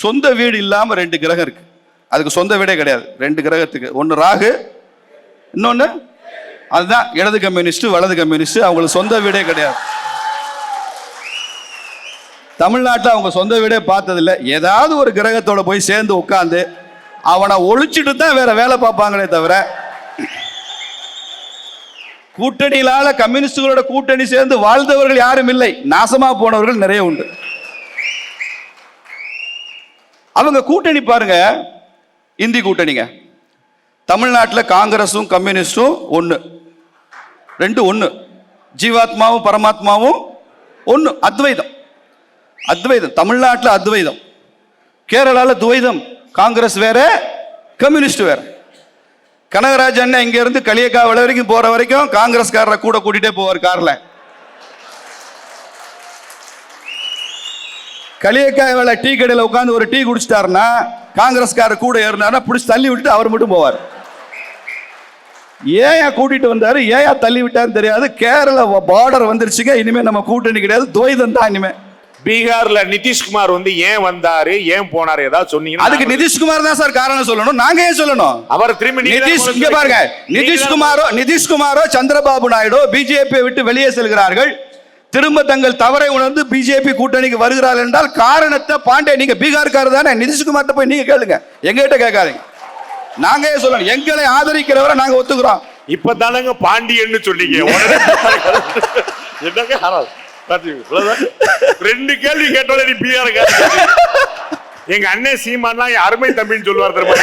சொந்த வீடு இல்லாம 2 கிரகம் இருக்கு. அதுக்கு சொந்த வீடே கிடையாது 2 கிரகத்துக்கு. ஒன்னு ராகு, இன்னொன்னு அதுதான் இடது கம்யூனிஸ்ட், வலது கம்யூனிஸ்ட். அவங்களுக்கு சொந்த வீடே கிடையாது. தமிழ்நாட்டில் அவங்க சொந்த வீடே பார்த்ததில்லை. ஏதாவது ஒரு கிரகத்தோட போய் சேர்ந்து உட்கார்ந்து அவனை ஒழிச்சிட்டு தான் வேற வேலை பார்ப்பாங்களே தவிர, கூட்டணியிலால கம்யூனிஸ்டுகளோட கூட்டணி சேர்ந்து வாழ்ந்தவர்கள் யாரும் இல்லை. நாசமா போனவர்கள் நிறைய உண்டு. அவங்க கூட்டணி பாருங்க, இந்தி கூட்டணிங்க. தமிழ்நாட்டில் காங்கிரஸும் கம்யூனிஸ்டும் ஒன்று, 2 ஒன்று. ஜீவாத்மாவும் பரமாத்மாவும் ஒன்று. அத்வைதம். அத்வைதம் தமிழ்நாட்டில் அத்வைதம். கேரளாவில் துவைதம். காங்கிரஸ் வேற, கம்யூனிஸ்ட் வேற. கனகராஜ் அண்ணன் இங்க இருந்து களியக்காவில வரைக்கும் போற வரைக்கும் காங்கிரஸ்காரரை கூட கூட்டிட்டே போவார் கார்ல. களியக்காவில டீ கடையில் உட்காந்து ஒரு டீ குடிச்சிட்டாருன்னா காங்கிரஸ்காரர் கூட ஏறினாருன்னா பிடிச்சி தள்ளி விட்டுட்டு அவர் மட்டும் போவார். ஏன் கூட்டிட்டு வந்தாரு, ஏன் தள்ளி விட்டாருன்னு தெரியாது. கேரள பார்டர் வந்துருச்சுங்க, இனிமே நம்ம கூட்டணி கிடையாது, துவைதம் தான் இனிமே. பீகார்ல நிதிஷ்குமார் வந்து ஏன் வந்தாரு, ஏன் போனாரு, ஏதாவது சொன்னீங்கன்னா அதுக்கு நிதிஷ்குமார் தான் சார் காரணம் சொல்லணும். நாங்க ஏன் சொல்லணும்? அவர் திரும்பி இங்க பாருங்க, நிதிஷ்குமாரோ சந்திரபாபு நாயுடு பிஜேபியை விட்டு வெளியே செல்கிறார்கள். திரும்ப தங்கள் தவறை உணர்ந்து பிஜேபி கூட்டணிக்கு வருகிறார்கள் என்றால் காரணத்தை பாண்டே, நீங்க பீகார்காரர் தானே, நிதிஷ்குமார்ட்ட போய் நீங்க கேளுங்க, எங்ககிட்ட கேட்காதீங்க. நாங்க ஏன் சொல்லணும்? எங்களை ஆதரிக்கிறவரை நாங்க ஒத்துக்கிறோம். இப்பதானங்க பாண்டியன்னு சொன்னீங்க. என்னங்க 2 கேள்வி கேட்டோட நீ பீகார். எங்க அண்ணன் சீமானா என் அருமை தம்பின்னு சொல்லுவார் தெரியுமா?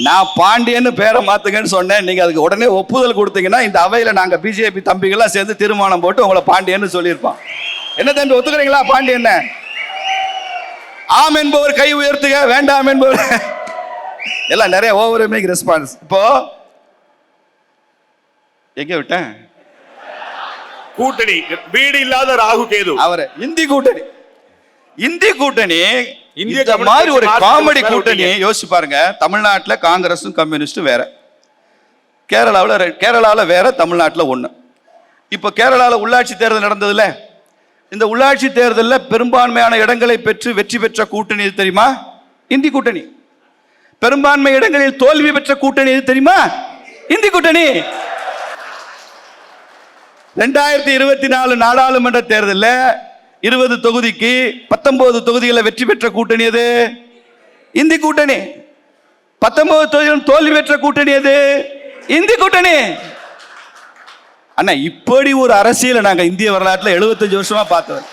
நான் பாண்டியன்னு பேரை மாத்துங்கன்னு சொன்னேன். நீங்க அதுக்கு உடனே ஒப்புதல் கொடுத்தீங்கன்னா இந்த அவையில நாங்க பிஜேபி தம்பிகளா சேர்ந்து தீர்மானம் போட்டு உங்களை பாண்டியன்னு சொல்லியிருப்போம். என்ன தம்பி, ஒத்துக்கிறீங்களா பாண்டியன்? ஆம் என்பவர் கை உயர்த்துக, வேண்டாம் என்பவர் எல்லாம் நிறைய ஓவர் ரெஸ்பான்ஸ். இப்போ எங்க விட்டேன்? கூட்டணி வீடு இல்லாத ராகு கேது அவரை இந்தி கூட்டணி. இந்தி கூட்டணி இந்த மாதிரி ஒரு காமெடி கூட்டணி யோசிச்சு பாருங்க. தமிழ்நாட்டில் காங்கிரஸும் கம்யூனிஸ்டும் வேற, கேரளாவில் வேற, தமிழ்நாட்டில் ஒன்று. இப்போ கேரளாவில் உள்ளாட்சி தேர்தல் நடந்ததுல, இந்த உள்ளாட்சி தேர்தலில் பெரும்பான்மையான இடங்களை பெற்று வெற்றி பெற்ற கூட்டணி எது தெரியுமா? இந்தி கூட்டணி. பெரும்பான்மை இடங்களில் தோல்வி பெற்ற கூட்டணி எது தெரியுமா? இந்தி கூட்டணி. 2024 நாடாளுமன்ற தேர்தலில் 20 தொகுதிக்கு 19 தொகுதிகளை வெற்றி பெற்ற கூட்டணி எது? இந்தி கூட்டணி. 19 தொகுதிகளும் தோல்வி பெற்ற கூட்டணி எது? இந்தி கூட்டணி. அண்ணா, இப்படி ஒரு அரசியலை நாங்க இந்திய வரலாற்றில் 75 வருஷமா பார்த்தோம்.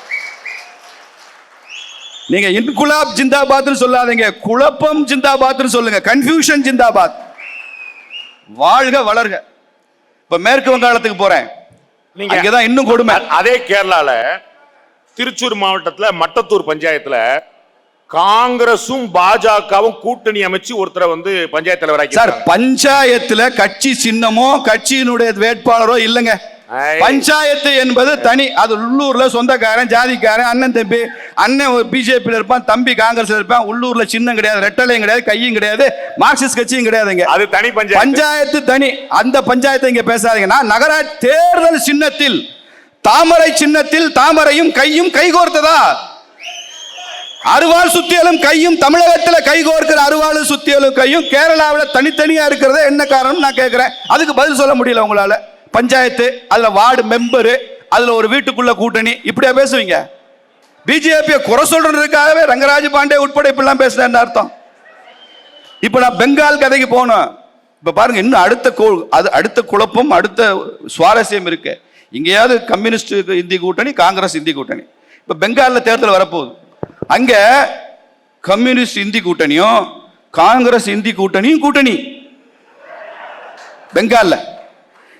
நீங்க இன்குலாப் ஜிந்தாபாத்னு சொல்லாதீங்க, குழப்பம் ஜிந்தாபாத்னு சொல்லுங்க, கன்ஃபியூஷன் ஜிந்தாபாத். வாழ்க வளர்க. இப்ப மேற்கு வங்காளத்துக்கு போறேன், நீங்க அங்கதான் இன்னும் கொடுமை. அதே கேரளால திருச்சூர் மாவட்டத்துல மட்டத்தூர் பஞ்சாயத்துல காங்கிரசும் பாஜகவும் கூட்டணி அமைச்சு ஒருத்தரை வந்து பஞ்சாயத்து தலைவராக்கி. சார், பஞ்சாயத்துல கட்சி சின்னமோ கட்சியினுடைய வேட்பாளரோ இல்லைங்க. பஞ்சாயத்து என்பது தனி. அது உள்ளூர்ல சொந்தக்காரன், ஜாதிக்காரன், அண்ணன் தம்பி. அண்ணன் பிஜேபியில் இருப்பான், தம்பி காங்கிரஸ் இருப்பான். உள்ளூர்ல சின்னம் கிடையாது, ரெட்டலையும் கிடையாது, கையும் கிடையாது, மார்க்சிஸ்ட் கட்சியும் கிடையாதுங்க. அது தனி பஞ்சாயத்து. பஞ்சாயத்து தனி. அந்த பஞ்சாயத்தை இங்க பேசாதீங்க. நான் நகராட்சி தேர்தல் சின்னத்தில், தாமரை சின்னத்தில் தாமரையும் கையும் கைகோர்த்ததா? அருவாள் சுத்தியலும் கையும் தமிழகத்தில் கைகோர்க்கிற அருவாள் சுத்தியலும் கையும் கேரளாவில் தனித்தனியா இருக்கிறத என்ன காரணம் நான் கேட்கிறேன். அதுக்கு பதில் சொல்ல முடியல உங்களால. பஞ்சாயத்து, அதுல வார்டு மெம்பரு, அதுல ஒரு வீட்டுக்குள்ள கூட்டணி, இப்படியா பேசுவீங்க? பிஜேபியை குறை சொல்றதுக்காகவே ரங்கராஜ் பாண்டே உட்பட இப்படிலாம் பேசுறேன் அர்த்தம். இப்ப நான் பெங்கால் கதைக்கு போனோம். இப்ப பாருங்க, இன்னும் அடுத்த குழப்பம், அடுத்த சுவாரஸ்யம் இருக்கு. இங்கேயாவது கம்யூனிஸ்ட் இந்தி கூட்டணி, காங்கிரஸ் இந்தி கூட்டணி. இப்ப பெங்கால்ல தேர்தல் வரப்போகுது. அங்க கம்யூனிஸ்ட் இந்தி கூட்டணியும் காங்கிரஸ் இந்தி கூட்டணியும் கூட்டணி பெங்கால்ல.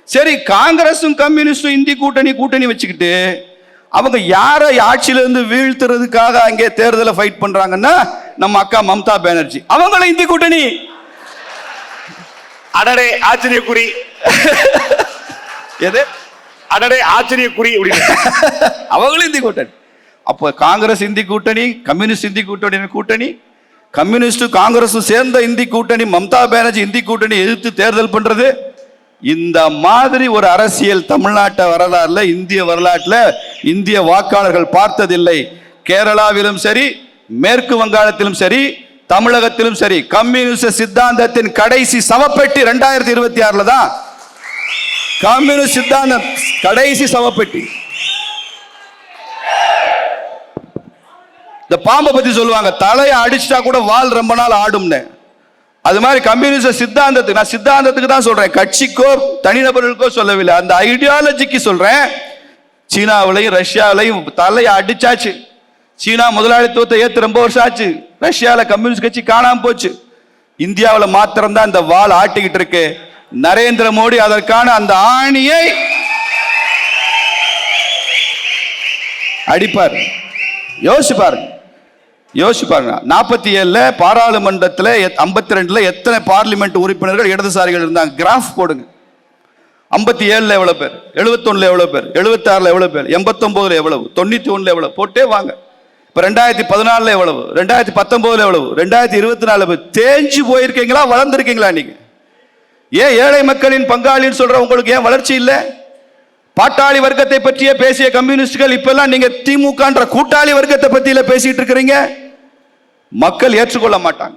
சரி, காங்கிரஸும் கம்யூனிஸ்டும் இந்தி கூட்டணி வச்சுக்கிட்டு அவங்க யாரை ஆட்சியிலிருந்து வீழ்த்துறதுக்காக அங்கே தேர்தலை ஃபைட் பண்றாங்கன்னா நம்ம அக்கா மம்தா பானர்ஜி, அவங்களும் இந்தி கூட்டணி. அடடே ஆச்சரியக்குறி. எது அடடே ஆச்சரியக்குறி? அவங்களும் இந்தி கூட்டணி. அப்போ காங்கிரஸ் இந்தி கூட்டணி, கம்யூனிஸ்ட் இந்தி கூட்டணி, கம்யூனிஸ்டும் காங்கிரஸும் சேர்ந்த இந்தி கூட்டணி, மம்தா பானர்ஜி இந்தி கூட்டணி எதிர்த்து தேர்தல் பண்றது. இந்த மாதிரி ஒரு அரசியல் தமிழ்நாட்டு வரலாறுல, இந்திய வரலாற்றுல இந்திய வாக்காளர்கள் பார்த்ததில்லை. கேரளாவிலும் சரி, மேற்கு வங்காளத்திலும் சரி, தமிழகத்திலும் சரி, கம்யூனிஸ்ட் சித்தாந்தத்தின் கடைசி சவப்பெட்டி 2026 தான். கம்யூனிஸ்ட் சித்தாந்தம் கடைசி சவப்பெட்டி. இந்த பாம்பை பத்தி சொல்லுவாங்க, தலையை அடிச்சுட்டா கூட வால் ரொம்ப நாள் ஆடும்னு. அது மாதிரி கம்யூனிஸ்ட் சித்தாந்தத்துக்கு, நான் சித்தாந்தத்துக்கு தான் சொல்றேன், கட்சிக்கோ தனிநபர்களுக்கோ சொல்லவில்லை, அந்த ஐடியாலஜிக்கு சொல்றேன். சீனாவிலையும் ரஷ்யாவிலையும் தலையை அடிச்சாச்சு. சீனா முதலாளித்துவத்தை ஏத்து ரொம்ப வருஷம் ஆச்சு. ரஷ்யாவில் கம்யூனிஸ்ட் கட்சி காணாம போச்சு. இந்தியாவில் மாத்திரம் தான் இந்த வால் ஆட்டிக்கிட்டு இருக்கு. நரேந்திர மோடி அதற்கான அந்த ஆணியை அடிப்பார். யோசிச்சு பாருங்க. 47 பாராளுமன்றத்தில் 52 எத்தனை பார்லிமெண்ட் உறுப்பினர்கள் இடதுசாரிகள் இருந்தாங்க? கிராஃப் போடுங்க. 57 எவ்வளவு பேர், 71 எவ்வளவு பேர், 76 எவ்வளவு பேர், 89 எவ்வளவு, 91 எவ்வளவு, போட்டே வாங்க. இப்ப 2014 எவ்வளவு, 2019 எவ்வளவு, 2024 தேஞ்சு போயிருக்கீங்களா, வளர்ந்துருக்கீங்களா? நீங்க ஏன் ஏழை மக்களின் பங்காளின்னு சொல்ற உங்களுக்கு ஏன் வளர்ச்சி இல்லை? பாட்டாளி வர்க்கத்தை பற்றியே பேசிய கம்யூனிஸ்டுகள் இப்பெல்லாம் நீங்க திமுக கூட்டாளி வர்க்கத்தை பத்தியில பேசிட்டு இருக்கிறீங்க. மக்கள் ஏற்றுக்கொள்ள மாட்டாங்க.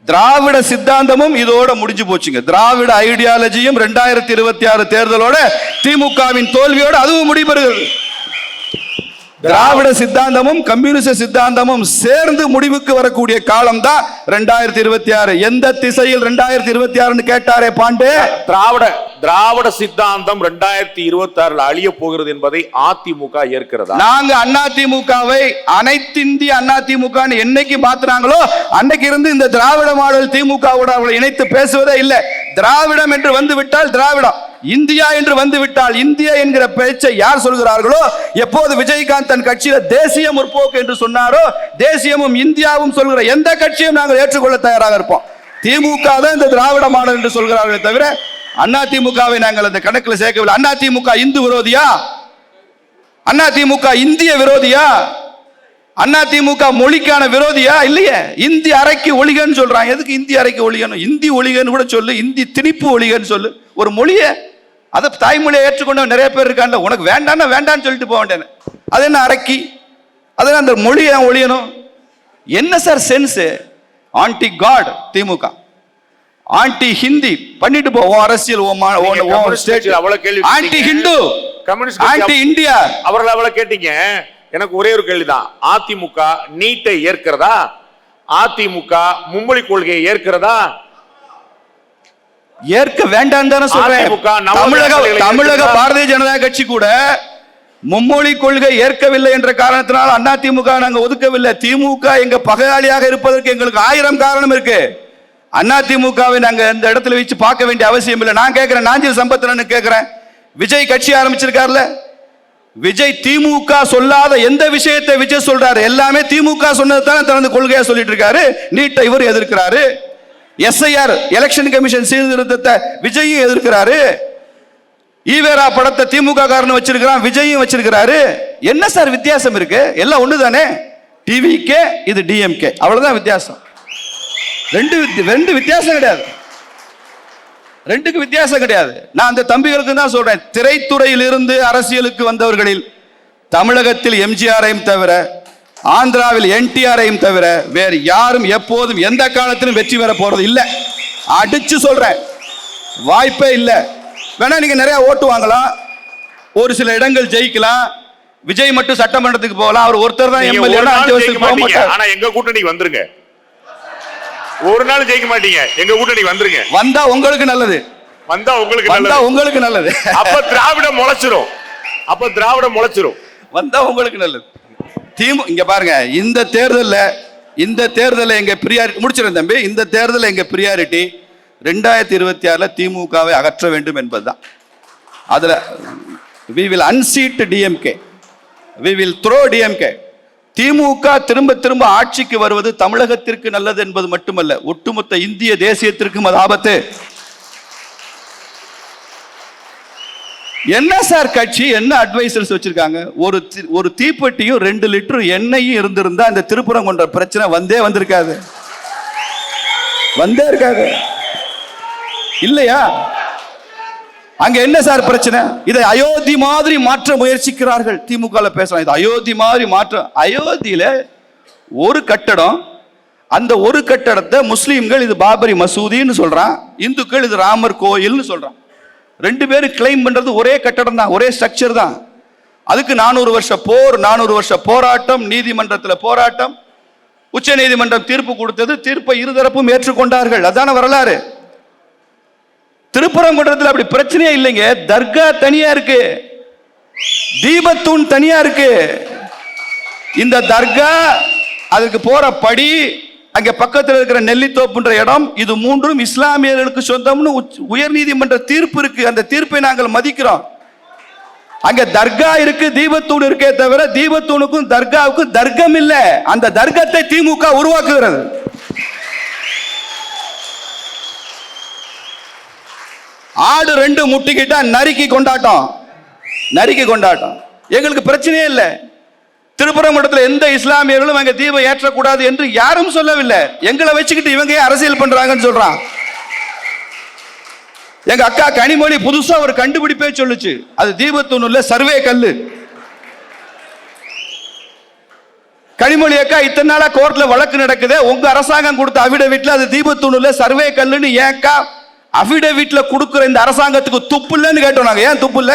திராவிட சித்தாந்தமும் இதோட முடிஞ்சு போச்சுங்க. திராவிட ஐடியாலஜியும் 2026 தேர்தலோட திமுகவின் தோல்வியோட அதுவும் முடிபெறுகிறது. திராவிட சித்தாந்தமும் கம்யூனிஸ்ட் சித்தாந்தமும் சேர்ந்து முடிவுக்கு வரக்கூடிய காலம் தான் 2026. எந்த திசையில் 2026 கேட்டாரே பாண்டே. திராவிட சித்தாந்தம் 2026 அழிய போகிறது என்பதை அதிமுக ஏற்கிறதா? நாங்க அதிமுகவை அனைத்திந்திய அதிமுக என்னைக்கு மாத்தினாங்களோ அன்னைக்கு இருந்து இந்த திராவிட மாடல் திமுகவோட அவளை இணைத்து பேசுவதே இல்லை. திராவிடம் என்று வந்து விட்டால் திராவிடம், இந்தியா என்று வந்து விட்டால் இந்தியா என்கிற பேச்சை யார் சொல்கிறார்களோ, எப்போது விஜயகாந்த் தன் கட்சியில தேசிய முற்போக்கு என்று சொன்னாரோ, தேசியமும் இந்தியாவும் சொல்கிற எந்த கட்சியும் நாங்கள் ஏற்றுக்கொள்ள தயாராக இருப்போம். திமுக தான் இந்த திராவிட மாடல் என்று சொல்கிறார்களே தவிர அதிமுகவை நாங்கள் அந்த கணக்கில் சேர்க்கவில்லை. அதிமுக இந்து விரோதியா? அதிமுக இந்திய விரோதியா? அதிமுக மொழிக்கான விரோதியா? இல்லையே. இந்தி அரைக்கு ஒழிகன்னு சொல்றாங்க. எதுக்கு இந்தி அரைக்கு ஒழிகணும்? இந்தி ஒழிகன்னு கூட சொல்லு, இந்தி திணிப்பு ஒழிகன்னு சொல்லு. ஒரு மொழியை, அதை தாய்மொழியை ஏற்றுக்கொண்ட நிறைய பேர் இருக்காங்க. உனக்கு வேண்டாம்னா வேண்டான்னு சொல்லிட்டு போக வேண்டேன். அது என்ன அரைக்கி? அது அந்த மொழியை ஒழியணும்? என்ன சார் சென்ஸ்? ஆன்டி காட் திமுக, ஆன்டி ஹிந்தி பண்ணிட்டு போவோம் அரசியல். ஆன்டி ஹிந்து, ஆன்டி இந்தியா, அவர்கள் அவ்வளவு கேட்டீங்க. எனக்கு ஒரே ஒரு கேள்விதான். அதிமுக நீட்டை ஏற்கிறதா? அதிமுக மும்மொழி கொள்கையை ஏற்கிறதா? ஏற்க வேண்டாம் தானே சொல்றேன். தமிழக பாரதிய ஜனதா கட்சி கூட மும்மொழி கொள்கை ஏற்கவில்லை என்ற காரணத்தினால் அதிமுக நாங்க ஒதுக்கவில்லை. திமுக எங்க பகையாளியாக இருப்பதற்கு எங்களுக்கு 1000 காரணம் இருக்கு. அதிமுகவை நாங்க இந்த இடத்துல வச்சு பார்க்க வேண்டிய அவசியம் இல்லை. நான் கேட்கிறேன், நாஞ்சில் சம்பத்ரன் கேட்கிறேன், விஜய் கட்சி ஆரம்பிச்சிருக்காருல, விஜய் திமுக சொல்லாத எந்த விஷயத்தை விஜய் சொல்றாரு? எல்லாமே திமுக சொன்னதுதானே தனது கொள்கையா சொல்லிட்டு இருக்காரு. நீட்டை இவர் எதிர்க்கிறாரு. எஸ்ஐஆர் எலெக்ஷன் கமிஷன் சீர்திருத்தத்தை விஜயும் எதிர்க்கிறாரு. ஈவேரா படத்தை திமுக காரன் வச்சிருக்கிறான், விஜயும் வச்சிருக்கிறாரு. என்ன சார் வித்தியாசம் இருக்கு? எல்லாம் ஒண்ணு தானே. டிவிகே, இது டிஎம்கே, அவ்வளவுதான் வித்தியாசம். ரெண்டு வித்தியாசம் கிடையாது. ரெண்டுக்கு வித்தியாசம் கிடையாது. நான் அந்த தம்பிகளுக்கு தான் சொல்றேன், திரைத்துறையில் இருந்து அரசியலுக்கு வந்தவர்களில் தமிழகத்தில் எம்ஜிஆரையும் தவிர ஆந்திராவில் என்டிஆரையும் தவிர வேறு யாரும் எப்போதும் எந்த காலத்திலும் வெற்றி பெற போறது இல்லை. அடிச்சு சொல்றேன், வாய்ப்பே இல்லை. வேணா நீங்க நிறைய ஓட்டு வாங்கலாம், ஒரு சில இடங்கள் ஜெயிக்கலாம். விஜய் மட்டும் சட்டமன்றத்துக்கு போகலாம், அவர் ஒருத்தர் தான் எம்எல்ஏ. ஆனா எங்க கூட்டணிக்கு வந்துருங்க, ஒரு நாள் ஜெயிக்க மாட்டீங்க. எங்க கூட்டணிக்கு வந்துருங்க. வந்தா உங்களுக்கு நல்லது, வந்தா உங்களுக்கு நல்லது. அப்ப திராவிடம் முளைச்சிரும், வந்தா உங்களுக்கு நல்லது. இங்க பாருங்க, இந்த தேர்தலில் எங்க பிரியாரிட்டி முடிச்சிருந்தேன் தம்பி. இந்த தேர்தலில் எங்க பிரியாரிட்டி 2026 திமுகவை அகற்ற வேண்டும் என்பதுதான். அதுல we will unseat DMK, we will throw DMK. திமுக திரும்ப ஆட்சிக்கு வருவது தமிழகத்திற்கு நல்லது என்பது மட்டுமல்ல, ஒட்டுமொத்த இந்திய தேசியத்திற்கும் அது ஆபத்து. என்ன சார் கட்சி, என்ன அட்வைசர்ஸ் வச்சிருக்காங்க? ஒரு தீப்பெட்டியும் 2 லிட்டர் எண்ணெயும் இருந்திருந்தா இந்த திருப்பரங்குன்ற பிரச்சனை வந்திருக்காது இல்லையா? அங்க என்ன சார் பிரச்சனை? இதை அயோத்தி மாதிரி மாற்ற முயற்சிக்கிறார்கள். திமுக பேசுறாங்க, இது அயோத்தி மாதிரி மாற்ற. அயோத்தியில ஒரு கட்டடம், அந்த ஒரு கட்டடத்தை முஸ்லீம்கள் இது பாபரி மசூதின்னு சொல்றான், இந்துக்கள் இது ராமர் கோயில்னு சொல்றான். 2 பேரும் கிளைம் பண்றது ஒரே கட்டடம் தான், ஒரே ஸ்ட்ரக்சர் தான். அதுக்கு 400 வருஷ போர், 400 வருஷ போராட்டம், நீதிமன்றத்தில் போராட்டம். உச்ச நீதிமன்றம் தீர்ப்பு கொடுத்தது, தீர்ப்பை இருதரப்பும் ஏற்றுக்கொண்டார்கள். அதான வரலாறு. திருப்பரங்குன்றத்தில் அப்படி பிரச்சனையே இல்லைங்க. தர்கா தனியா இருக்கு, தீபத்தூண் தனியா இருக்கு. இந்த தர்கா, அதுக்கு போற படி, அங்க பக்கத்தில் இருக்கிற நெல்லித்தோப்புன்ற இடம், இது 3ம் இஸ்லாமியர்களுக்கு சொந்தம்னு உயர் நீதிமன்ற தீர்ப்பு இருக்கு. அந்த தீர்ப்பை நாங்கள் மதிக்கிறோம். அங்க தர்கா இருக்கு, தீபத்தூண் இருக்கே தவிர தீபத்தூணுக்கும் தர்காவுக்கும் தர்க்கம் இல்ல. அந்த தர்க்கத்தை திமுக உருவாக்குகிறது. ஆடு 2 முட்டிக்கிட்டா நறுக்கி கொண்டாட்டம். எங்களுக்கு பிரச்சனையே இல்லை. திருப்பரங்குன்றத்தில் எந்த இஸ்லாமியர்களும் அங்க தீபம் ஏற்றக்கூடாது என்று யாரும் சொல்லவில்லை. எங்களை வச்சுக்கிட்டு இவங்க அரசியல் பண்றாங்கன்னு சொல்றான். எங்க அக்கா கனிமொழி புதுசா ஒரு கண்டுபிடிப்பே சொல்லுச்சு, அது தீபத்தூணுல சர்வே கல்லு. கனிமொழி அக்கா இத்தனை நாளா கோர்ட்ல வழக்கு நடக்குது, உங்க அரசாங்கம் கொடுத்த அபிடவிட்ல அது தீபத்தூணுல சர்வே கல்லுன்னு ஏக்கா அபிடவிட்ல கொடுக்கிற இந்த அரசாங்கத்துக்கு துப்பு இல்லைன்னு கேட்டோம் நாங்க. ஏன் துப்பு இல்ல?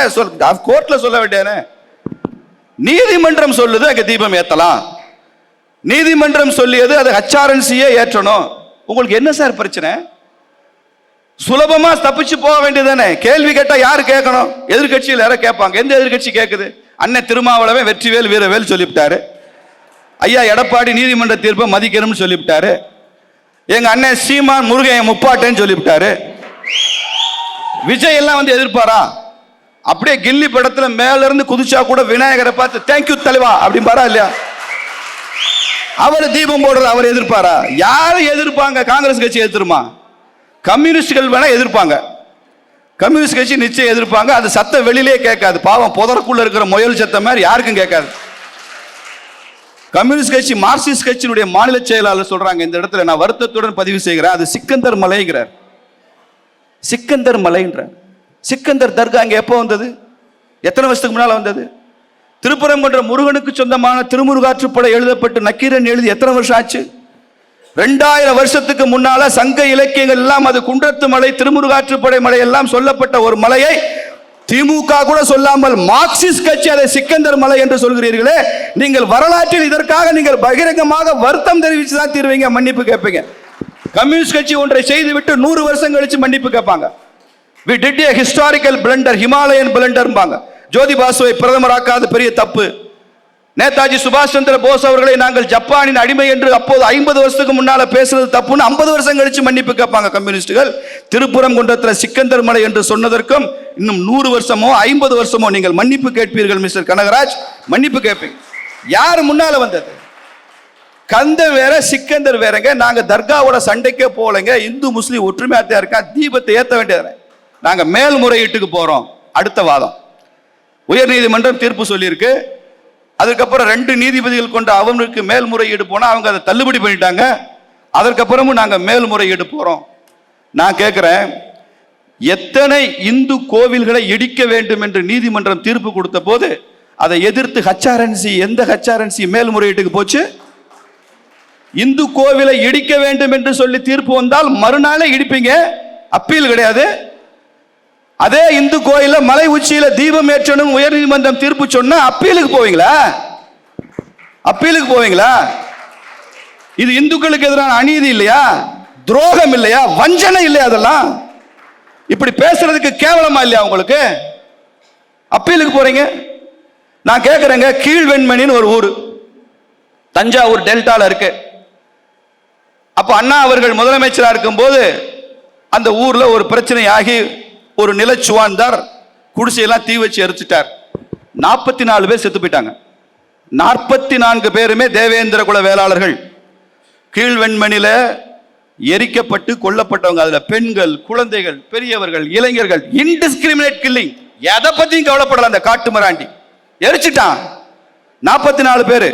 கோர்ட்ல சொல்ல வேண்டியதானே. நீதிமன்றம் சொல்லுது அங்க தீபம் ஏத்தலாம், நீதிமன்றம் சொல்லியது அது HRNC-யே ஏற்றணும். உங்களுக்கு என்ன சார் பிரச்சனை? சுலபமா தப்பிச்சு போக வேண்டியதானே. கேள்வி கேட்டா யாரு கேட்கணும்? எதிர்கட்சியில் யார கேட்பாங்க. எந்த எதிர்கட்சி கேட்குது? அண்ணன் திருமாவளவன் வெற்றிவேல் வீரவேல் சொல்லிவிட்டாரு. ஐயா எடப்பாடி நீதிமன்ற தீர்ப்பை மதிக்கணும்னு சொல்லிவிட்டாரு. எங்க அண்ணன் சீமான் முருகன் முப்பாட்டேன்னு சொல்லிவிட்டாரு. விஜய் எல்லாம் எதிர்ப்பாரா? அப்படியே கில்லி படத்துல மேல இருந்து குதிச்சா கூட விநாயகரை பார்த்து தேங்க்யூ தலைவா அப்படின்பாரா இல்லையா? அவர் தீபம் போடுறது அவர் எதிர்ப்பாரா? யாரு எதிர்ப்பாங்க? காங்கிரஸ் கட்சி எதிர்த்துருமா? கம்யூனிஸ்டுகள் வேணா எதிர்ப்பாங்க, கம்யூனிஸ்ட் கட்சி நிச்சயம் எதிர்ப்பாங்க. அது சத்தம் வெளியிலே கேட்காது. பாவம் புதருக்குள்ள இருக்கிற முயல் சத்தம் மாதிரி யாருக்கும் கேட்காது. கம்யூனிஸ்ட் கட்சி மார்க்சிஸ்ட் கட்சியினுடைய மாநில செயலாளர் சொல்றாங்க, இந்த இடத்துல நான் வருத்தத்துடன் பதிவு செய்கிறேன், அது சிக்கந்தர் மலைங்கிறார். சிக்கந்தர் மலைன்றார். சிக்கந்தர் தர்கா அங்க எப்போ வந்தது? எத்தனை வருஷத்துக்கு முன்னால வந்தது? திருப்பரங்குன்ற முருகனுக்கு சொந்தமான திருமுருகாற்றுப்படை எழுதப்பட்டு நக்கீரன் எழுதி எத்தனை வருஷம் ஆச்சு? 2000 வருஷத்துக்கு முன்னால சங்க இலக்கியங்கள் எல்லாம் அது குன்றத்து மலை, திருமுருகாற்றுப்படை மலை எல்லாம் சொல்லப்பட்ட ஒரு மலையை திமுக கூட சொல்லாமல் மார்க்சிஸ்ட் கட்சி அதை சிக்கந்தர் மலை என்று சொல்கிறீர்களே. நீங்கள் வரலாற்றில் இதற்காக நீங்கள் பகிரங்கமாக வருத்தம் தெரிவித்து தான் தீர்வீங்க, மன்னிப்பு கேட்பீங்க. கம்யூனிஸ்ட் கட்சி ஒன்றை செய்துவிட்டு 100 வருஷம் கழிச்சு மன்னிப்பு கேட்பாங்க. We did a historical blunder, Himalayan blunder பாங்க. ஜோதி பாசுவை பிரதமராக்காத பெரிய தப்பு. நேதாஜி சுபாஷ் சந்திர போஸ் அவர்களை நாங்கள் ஜப்பானின் அடிமை என்று அப்போது 50 வருஷத்துக்கு முன்னால பேசுறது தப்புன்னு 50 வருஷம் கழிச்சு மன்னிப்பு கேட்பாங்க கம்யூனிஸ்டுகள். திருப்பரங்குன்றத்தில் சிக்கந்தர் மலை என்று சொன்னதற்கும் இன்னும் 100 வருஷமோ 50 வருஷமோ நீங்கள் மன்னிப்பு கேட்பீர்கள் மிஸ்டர் கனகராஜ், மன்னிப்பு கேட்பீங்க. யார் முன்னால வந்தது? கந்தர் வேற சிக்கந்தர் வேறங்க. நாங்க தர்காவோட சண்டைக்கே போலங்க. இந்து முஸ்லீம் ஒற்றுமையா இருக்கா, தீபத்தை ஏற்ற வேண்டியது. நாங்க மேல்முறையீட்டுக்கு போறோம். அடுத்த வாதம் உயர் நீதிமன்றம் தீர்ப்பு சொல்லியிருக்கு. அதுக்கப்புறம் 2 நீதிபதிகள் கொண்ட அவனுக்கு மேல்முறையீடு போனா அவங்க அதை தள்ளுபடி பண்ணிட்டாங்க. அதற்கப்புறமும் நாங்க மேல்முறையீடு போறோம். நான் கேட்கிறேன், எத்தனை இந்து கோவில்களை இடிக்க வேண்டும் என்று நீதிமன்றம் தீர்ப்பு கொடுத்த போது அதை எதிர்த்து ஹச்ஆர்என்சி, எந்த ஹச்ஆர்என்சி மேல்முறையீட்டுக்கு போச்சு? இந்து கோவிலை இடிக்க வேண்டும் என்று சொல்லி தீர்ப்பு வந்தால் மறுநாளே இடிப்பீங்க, அப்பீல் கிடையாது. அதே இந்து கோயில மலை உச்சியில தீபம் ஏற்றணும் உயர் நீதிமன்றம் தீர்ப்பு சொன்னா அப்பீலுக்கு போவீங்களா? அப்பீலுக்கு போவீங்களா? இது இந்துக்களுக்கு எதிரான அநீதி இல்லையா? துரோகம் இல்லையா? வஞ்சனை இல்லையா? அதெல்லாம் இப்படி பேசுறதுக்கு கேவலமா இல்லையா உங்களுக்கு? அப்பீலுக்கு போறீங்க. நான் கேட்கிறேங்க, கீழ்வெண்மணின்னு ஒரு ஊர் தஞ்சாவூர் டெல்டால இருக்கு. அப்ப அண்ணா அவர்கள் முதலமைச்சராக இருக்கும் போது அந்த ஊர்ல ஒரு பிரச்சனை ஆகி ஒரு நிலச்சுவான்தார் குடிசையெல்லாம் தீ வச்சு எரிச்சிட்டார். 44 பேர் செத்து போயிட்டாங்க. 44 பேருமே தேவேந்திர குல வேளாளர்கள். கீழ்வெண்மணில எரிக்கப்பட்டு கொல்லப்பட்டவங்க, அதுல பெண்கள், குழந்தைகள், பெரியவர்கள், இளைஞர்கள், இன்டிஸ்கிரிமினேட் கில்லிங். எதை பத்தியும் கவலைப்படல. அந்த காட்டு மிராண்டி எரிச்சிட்டான் 44 பேரு.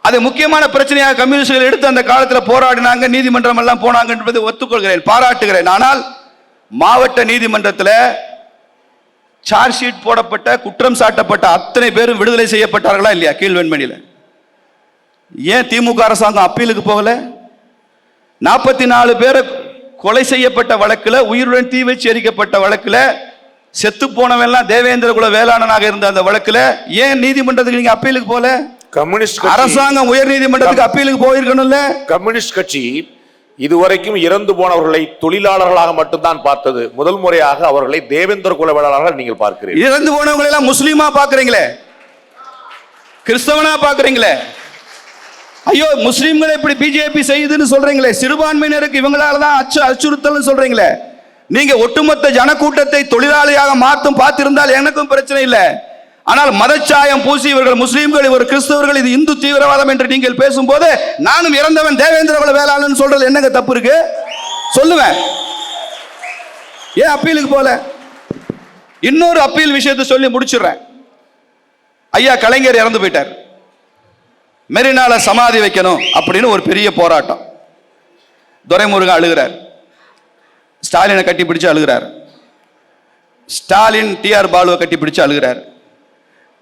அது முக்கியமான பிரச்சனையாக கம்யூனிஸ்டுகள் எடுத்து அந்த காலத்தில் போராடினாங்க, நீதிமன்றம் எல்லாம் போனாங்க என்பதை ஒத்துக்கொள்கிறேன், பாராட்டுகிறேன். ஆனால் மாவட்ட நீதிமன்றத்தில் சார்ஜ் ஷீட் போடப்பட்ட, குற்றம் சாட்டப்பட்ட அத்தனை பேரும் விடுதலை செய்யப்பட்டார்களா இல்லையா? கீழ்வெண்மணியில் ஏன் திமுக அரசாங்கம் அப்பீலுக்கு போகல? 44 பேரை கொலை செய்யப்பட்ட வழக்குல, உயிருடன் தீ வச்சு எரிக்கப்பட்ட வழக்குல, செத்து போனவெல்லாம் தேவேந்திர குல வேளாளனாக இருந்த அந்த வழக்குல ஏன் நீதிமன்றத்துக்கு நீங்க அப்பீலுக்கு போல? கம்யூனிஸ்ட் அரசாங்கம் உயர் நீதிமன்றத்துக்கு அப்பீலுக்கு போயிருக்கணும்ல. கம்யூனிஸ்ட் கட்சி இதுவரைக்கும் இறந்து போனவர்களை தொழிலாளர்களாக மட்டும்தான் பார்த்தது. முதல் முறையாக அவர்களை தேவேந்திர குல வேளாளர்கள் நீங்கள் பார்க்கிறீர்கள். இறந்து போனவங்களை எல்லாம் முஸ்லீமா பாக்குறீங்களே, கிறிஸ்தவனா பாக்குறீங்களே. ஐயோ, முஸ்லீம்களை இப்படி பிஜேபி செய்யுதுன்னு சொல்றீங்களே, சிறுபான்மையினருக்கு இவங்களாலதான் அச்சுறுத்தல் சொல்றீங்களே. நீங்க ஒட்டுமொத்த ஜனக்கூட்டத்தை தொழிலாளியாக மாற்றும் பார்த்திருந்தால் எனக்கும் பிரச்சனை இல்லை. ஆனால் மதச்சாயம் பூசி இவர்கள் முஸ்லீம்கள், இவர் கிறிஸ்தவர்கள், இது இந்து தீவிரவாதம் என்று நீங்கள் பேசும்போது நானும் இறந்தவன் தேவேந்திர குல வேளாளன் சொல்றது என்னங்க தப்பு இருக்கு? சொல்லுவேன். ஏன் அப்பீலுக்கு போல? இன்னொரு அப்பீல் விஷயத்தை சொல்லி முடிச்சிடுறேன். ஐயா கலைஞர் இறந்து போயிட்டார். மெரினால சமாதி வைக்கணும் அப்படின்னு ஒரு பெரிய போராட்டம். துரைமுருகன் அழுகிறார், ஸ்டாலினை கட்டி பிடிச்சு அழுகிறார். ஸ்டாலின் டிஆர் பாலுவை கட்டி பிடிச்சு அழுகிறார்.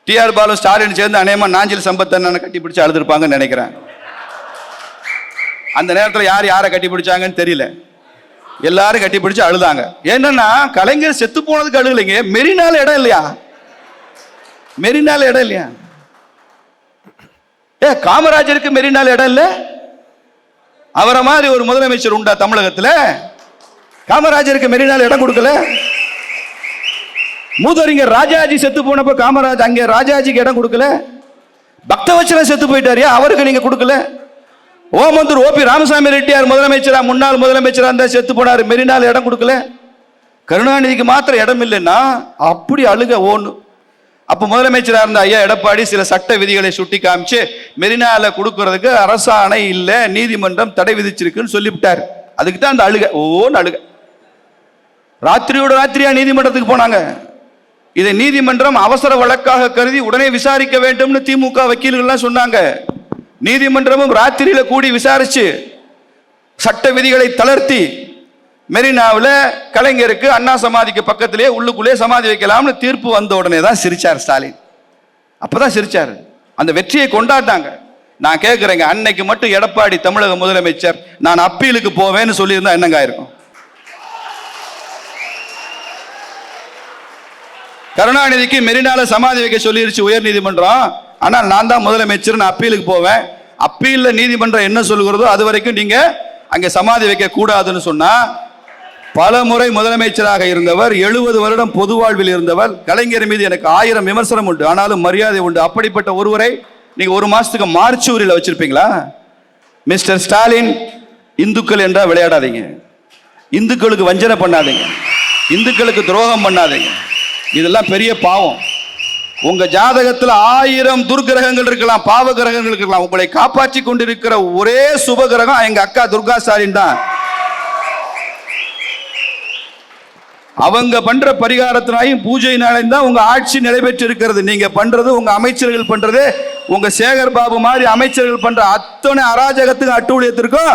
டிஆர் பாலு ஸ்டாலின் சேர்ந்து அநேகமா நாஞ்சில் சம்பத்தண்ணனை கட்டி பிடிச்சு அழுதுருப்பாங்கன்னு நினைக்கிறேன். அந்த நேரத்தில் யார் யாரை கட்டி பிடிச்சாங்கன்னு தெரியல, எல்லாரும் கட்டி பிடிச்சு அழுதாங்க. என்னன்னா கலைஞர் செத்து போனதுக்கு அழுகலைங்க, மெரினால இடம் இல்லையா? மெரினால இடம் இல்லையா? காமராஜருக்கு மெரினால இடம் இல்ல? அவரை மாதிரி ஒரு முதலமைச்சர் உண்டா தமிழகத்தில்? காமராஜருக்கு மெரினால இடம் கொடுக்கல. மூதறிஞர் ராஜாஜி செத்து போனப்ப காமராஜ் அங்கே ராஜாஜிக்கு இடம் கொடுக்கல. பக்தவச்சலம் செத்து போயிட்டாரு, அவருக்கு நீங்க கொடுக்கல. ஓமந்தூர் ஓபி ராமசாமி ரெட்டியார் முதலமைச்சரா, முன்னாள் முதலமைச்சரா இருந்தா செத்து போனாரு, மெரினால இடம் கொடுக்கல. கருணாநிதிக்கு மாத்திரம் இடம் இல்லைன்னா அப்படி அழுக ஓன்னு. அப்ப முதலமைச்சரா இருந்த ஐயா எடப்பாடி சில சட்ட விதிகளை சுட்டி காமிச்சு மெரினால கொடுக்கறதுக்கு அரசாணை இல்ல, நீதிமன்றம் தடை விதிச்சிருக்குன்னு சொல்லிவிட்டார். அதுக்கு தான் அந்த அழுக ஓன்னு அழுக. ராத்திரியோட ராத்திரியா நீதிமன்றத்துக்கு போனாங்க. இதை நீதிமன்றம் அவசர வழக்காக கருதி உடனே விசாரிக்க வேண்டும்னு திமுக வக்கீல்கள் சொன்னாங்க. நீதிமன்றமும் ராத்திரியில கூடி விசாரிச்சு சட்ட விதிகளை தளர்த்தி மெரினாவில் கலைஞருக்கு அண்ணா சமாதிக்கு பக்கத்திலே உள்ளுக்குள்ளே சமாதி வைக்கலாம்னு தீர்ப்பு வந்த உடனே தான் சிரிச்சார் ஸ்டாலின். அப்பதான் சிரிச்சார், அந்த வெற்றியை கொண்டாட்டாங்க. நான் கேட்கிறேங்க, அன்னைக்கு மட்டும் எடப்பாடி தமிழக முதலமைச்சர் நான் அப்பீலுக்கு போவேன்னு சொல்லியிருந்தா என்னங்க ஆயிருக்கும்? கருணாநிதிக்கு மெரினால சமாதி வைக்க சொல்லிருச்சு உயர் நீதிமன்றம். ஆனால் நான் தான் முதலமைச்சர், நான் அப்பீலுக்கு போவேன். அப்பீல்ல நீதிமன்றம் என்ன சொல்லுகிறதோ அது வரைக்கும் நீங்க அங்க சமாதி வைக்க கூடாதுன்னு சொன்னா, பல முறை முதலமைச்சராக இருந்தவர், 70 வருடம் பொது வாழ்வில் இருந்தவர், கலைஞர் மீது எனக்கு 1000 விமர்சனம் உண்டு, ஆனாலும் மரியாதை உண்டு. அப்படிப்பட்ட ஒருவரை நீங்க ஒரு மாசத்துக்கு மார்ச்சூரியில் வச்சிருப்பீங்களா? மிஸ்டர் ஸ்டாலின், இந்துக்கள் என்றா விளையாடாதீங்க, இந்துக்களுக்கு வஞ்சனை பண்ணாதீங்க, இந்துக்களுக்கு துரோகம் பண்ணாதீங்க. இதெல்லாம் பெரிய பாவம். உங்க ஜாதகத்தில் 1000 துர்கிரகங்கள் இருக்கலாம், பாவ கிரகங்கள் இருக்கலாம். உங்களை காப்பாற்றி கொண்டிருக்கிற ஒரே சுப கிரகம் எங்க அக்கா துர்கா ஸ்டாலின் தான். அவங்க பண்ற பரிகாரத்தினாயும் பூஜையினாலையும் தான் உங்க ஆட்சி நிறைவேற்றி இருக்கிறது. நீங்க பண்றது, உங்க அமைச்சர்கள் பண்றது, உங்க சேகர் பாபு மாதிரி அமைச்சர்கள் பண்ற அத்தனை அராஜகத்துக்கும் அட்டூழியத்திற்கும்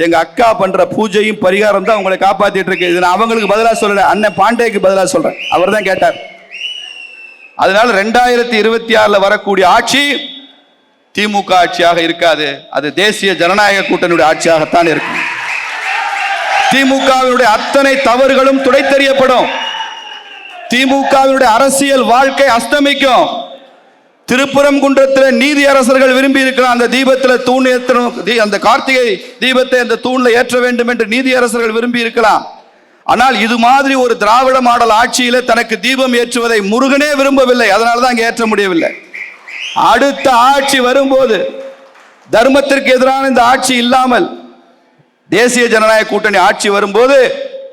எங்க அக்கா பண்ற பூஜையும் பரிகாரம் தான் உங்களை காப்பாத்திட்டு இருக்கு. இது நான் அவங்களுக்கு பதிலா சொல்லல, அண்ணன் பாண்டேக்கு பதிலா சொல்றேன். அவர் தான் கேட்டார். அதனால 2026 வரக்கூடிய ஆட்சி திமுக ஆட்சியாக இருக்காது, அது தேசிய ஜனநாயக கூட்டணியுடைய ஆட்சியாகத்தான் இருக்கும். திமுகவினுடைய அத்தனை தவறுகளும் துடைத்தெறியப்படும். திமுகவினுடைய அரசியல் வாழ்க்கை அஸ்தமிக்கும். திருப்பரங்குன்றத்தில் நீதி அரசர்கள் விரும்பி இருக்கிற அந்த தீபத்தில் தூண் ஏற்றணும், அந்த கார்த்திகை தீபத்தை அந்த தூண்ல ஏற்ற வேண்டும் என்று நீதி அரசர்கள் விரும்பி இருக்கலாம். ஆனால் இது மாதிரி ஒரு திராவிட மாடல் ஆட்சியில தனக்கு தீபம் ஏற்றுவதை முருகனே விரும்பவில்லை. அதனாலதான் அங்க ஏற்ற முடியவில்லை. அடுத்த ஆட்சி வரும்போது, தர்மத்திற்கு எதிரான இந்த ஆட்சி இல்லாமல் தேசிய ஜனநாயக கூட்டணி ஆட்சி வரும்போது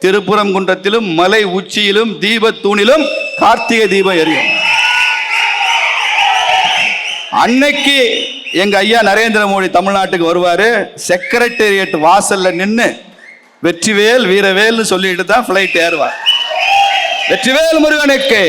திருப்பரங்குன்றத்திலும் மலை உச்சியிலும் தீபத்தூணிலும் கார்த்திகை தீபம் எரியும். அன்னைக்கு எங்க ஐயா நரேந்திர மோடி தமிழ்நாட்டுக்கு வருவாரு. செக்ரட்டேரியட் வாசல்ல நின்று வெற்றிவேல் வீரவேல் சொல்லிட்டு தான் பிளைட் ஏறுவார். வெற்றிவேல் முருகனுக்கு.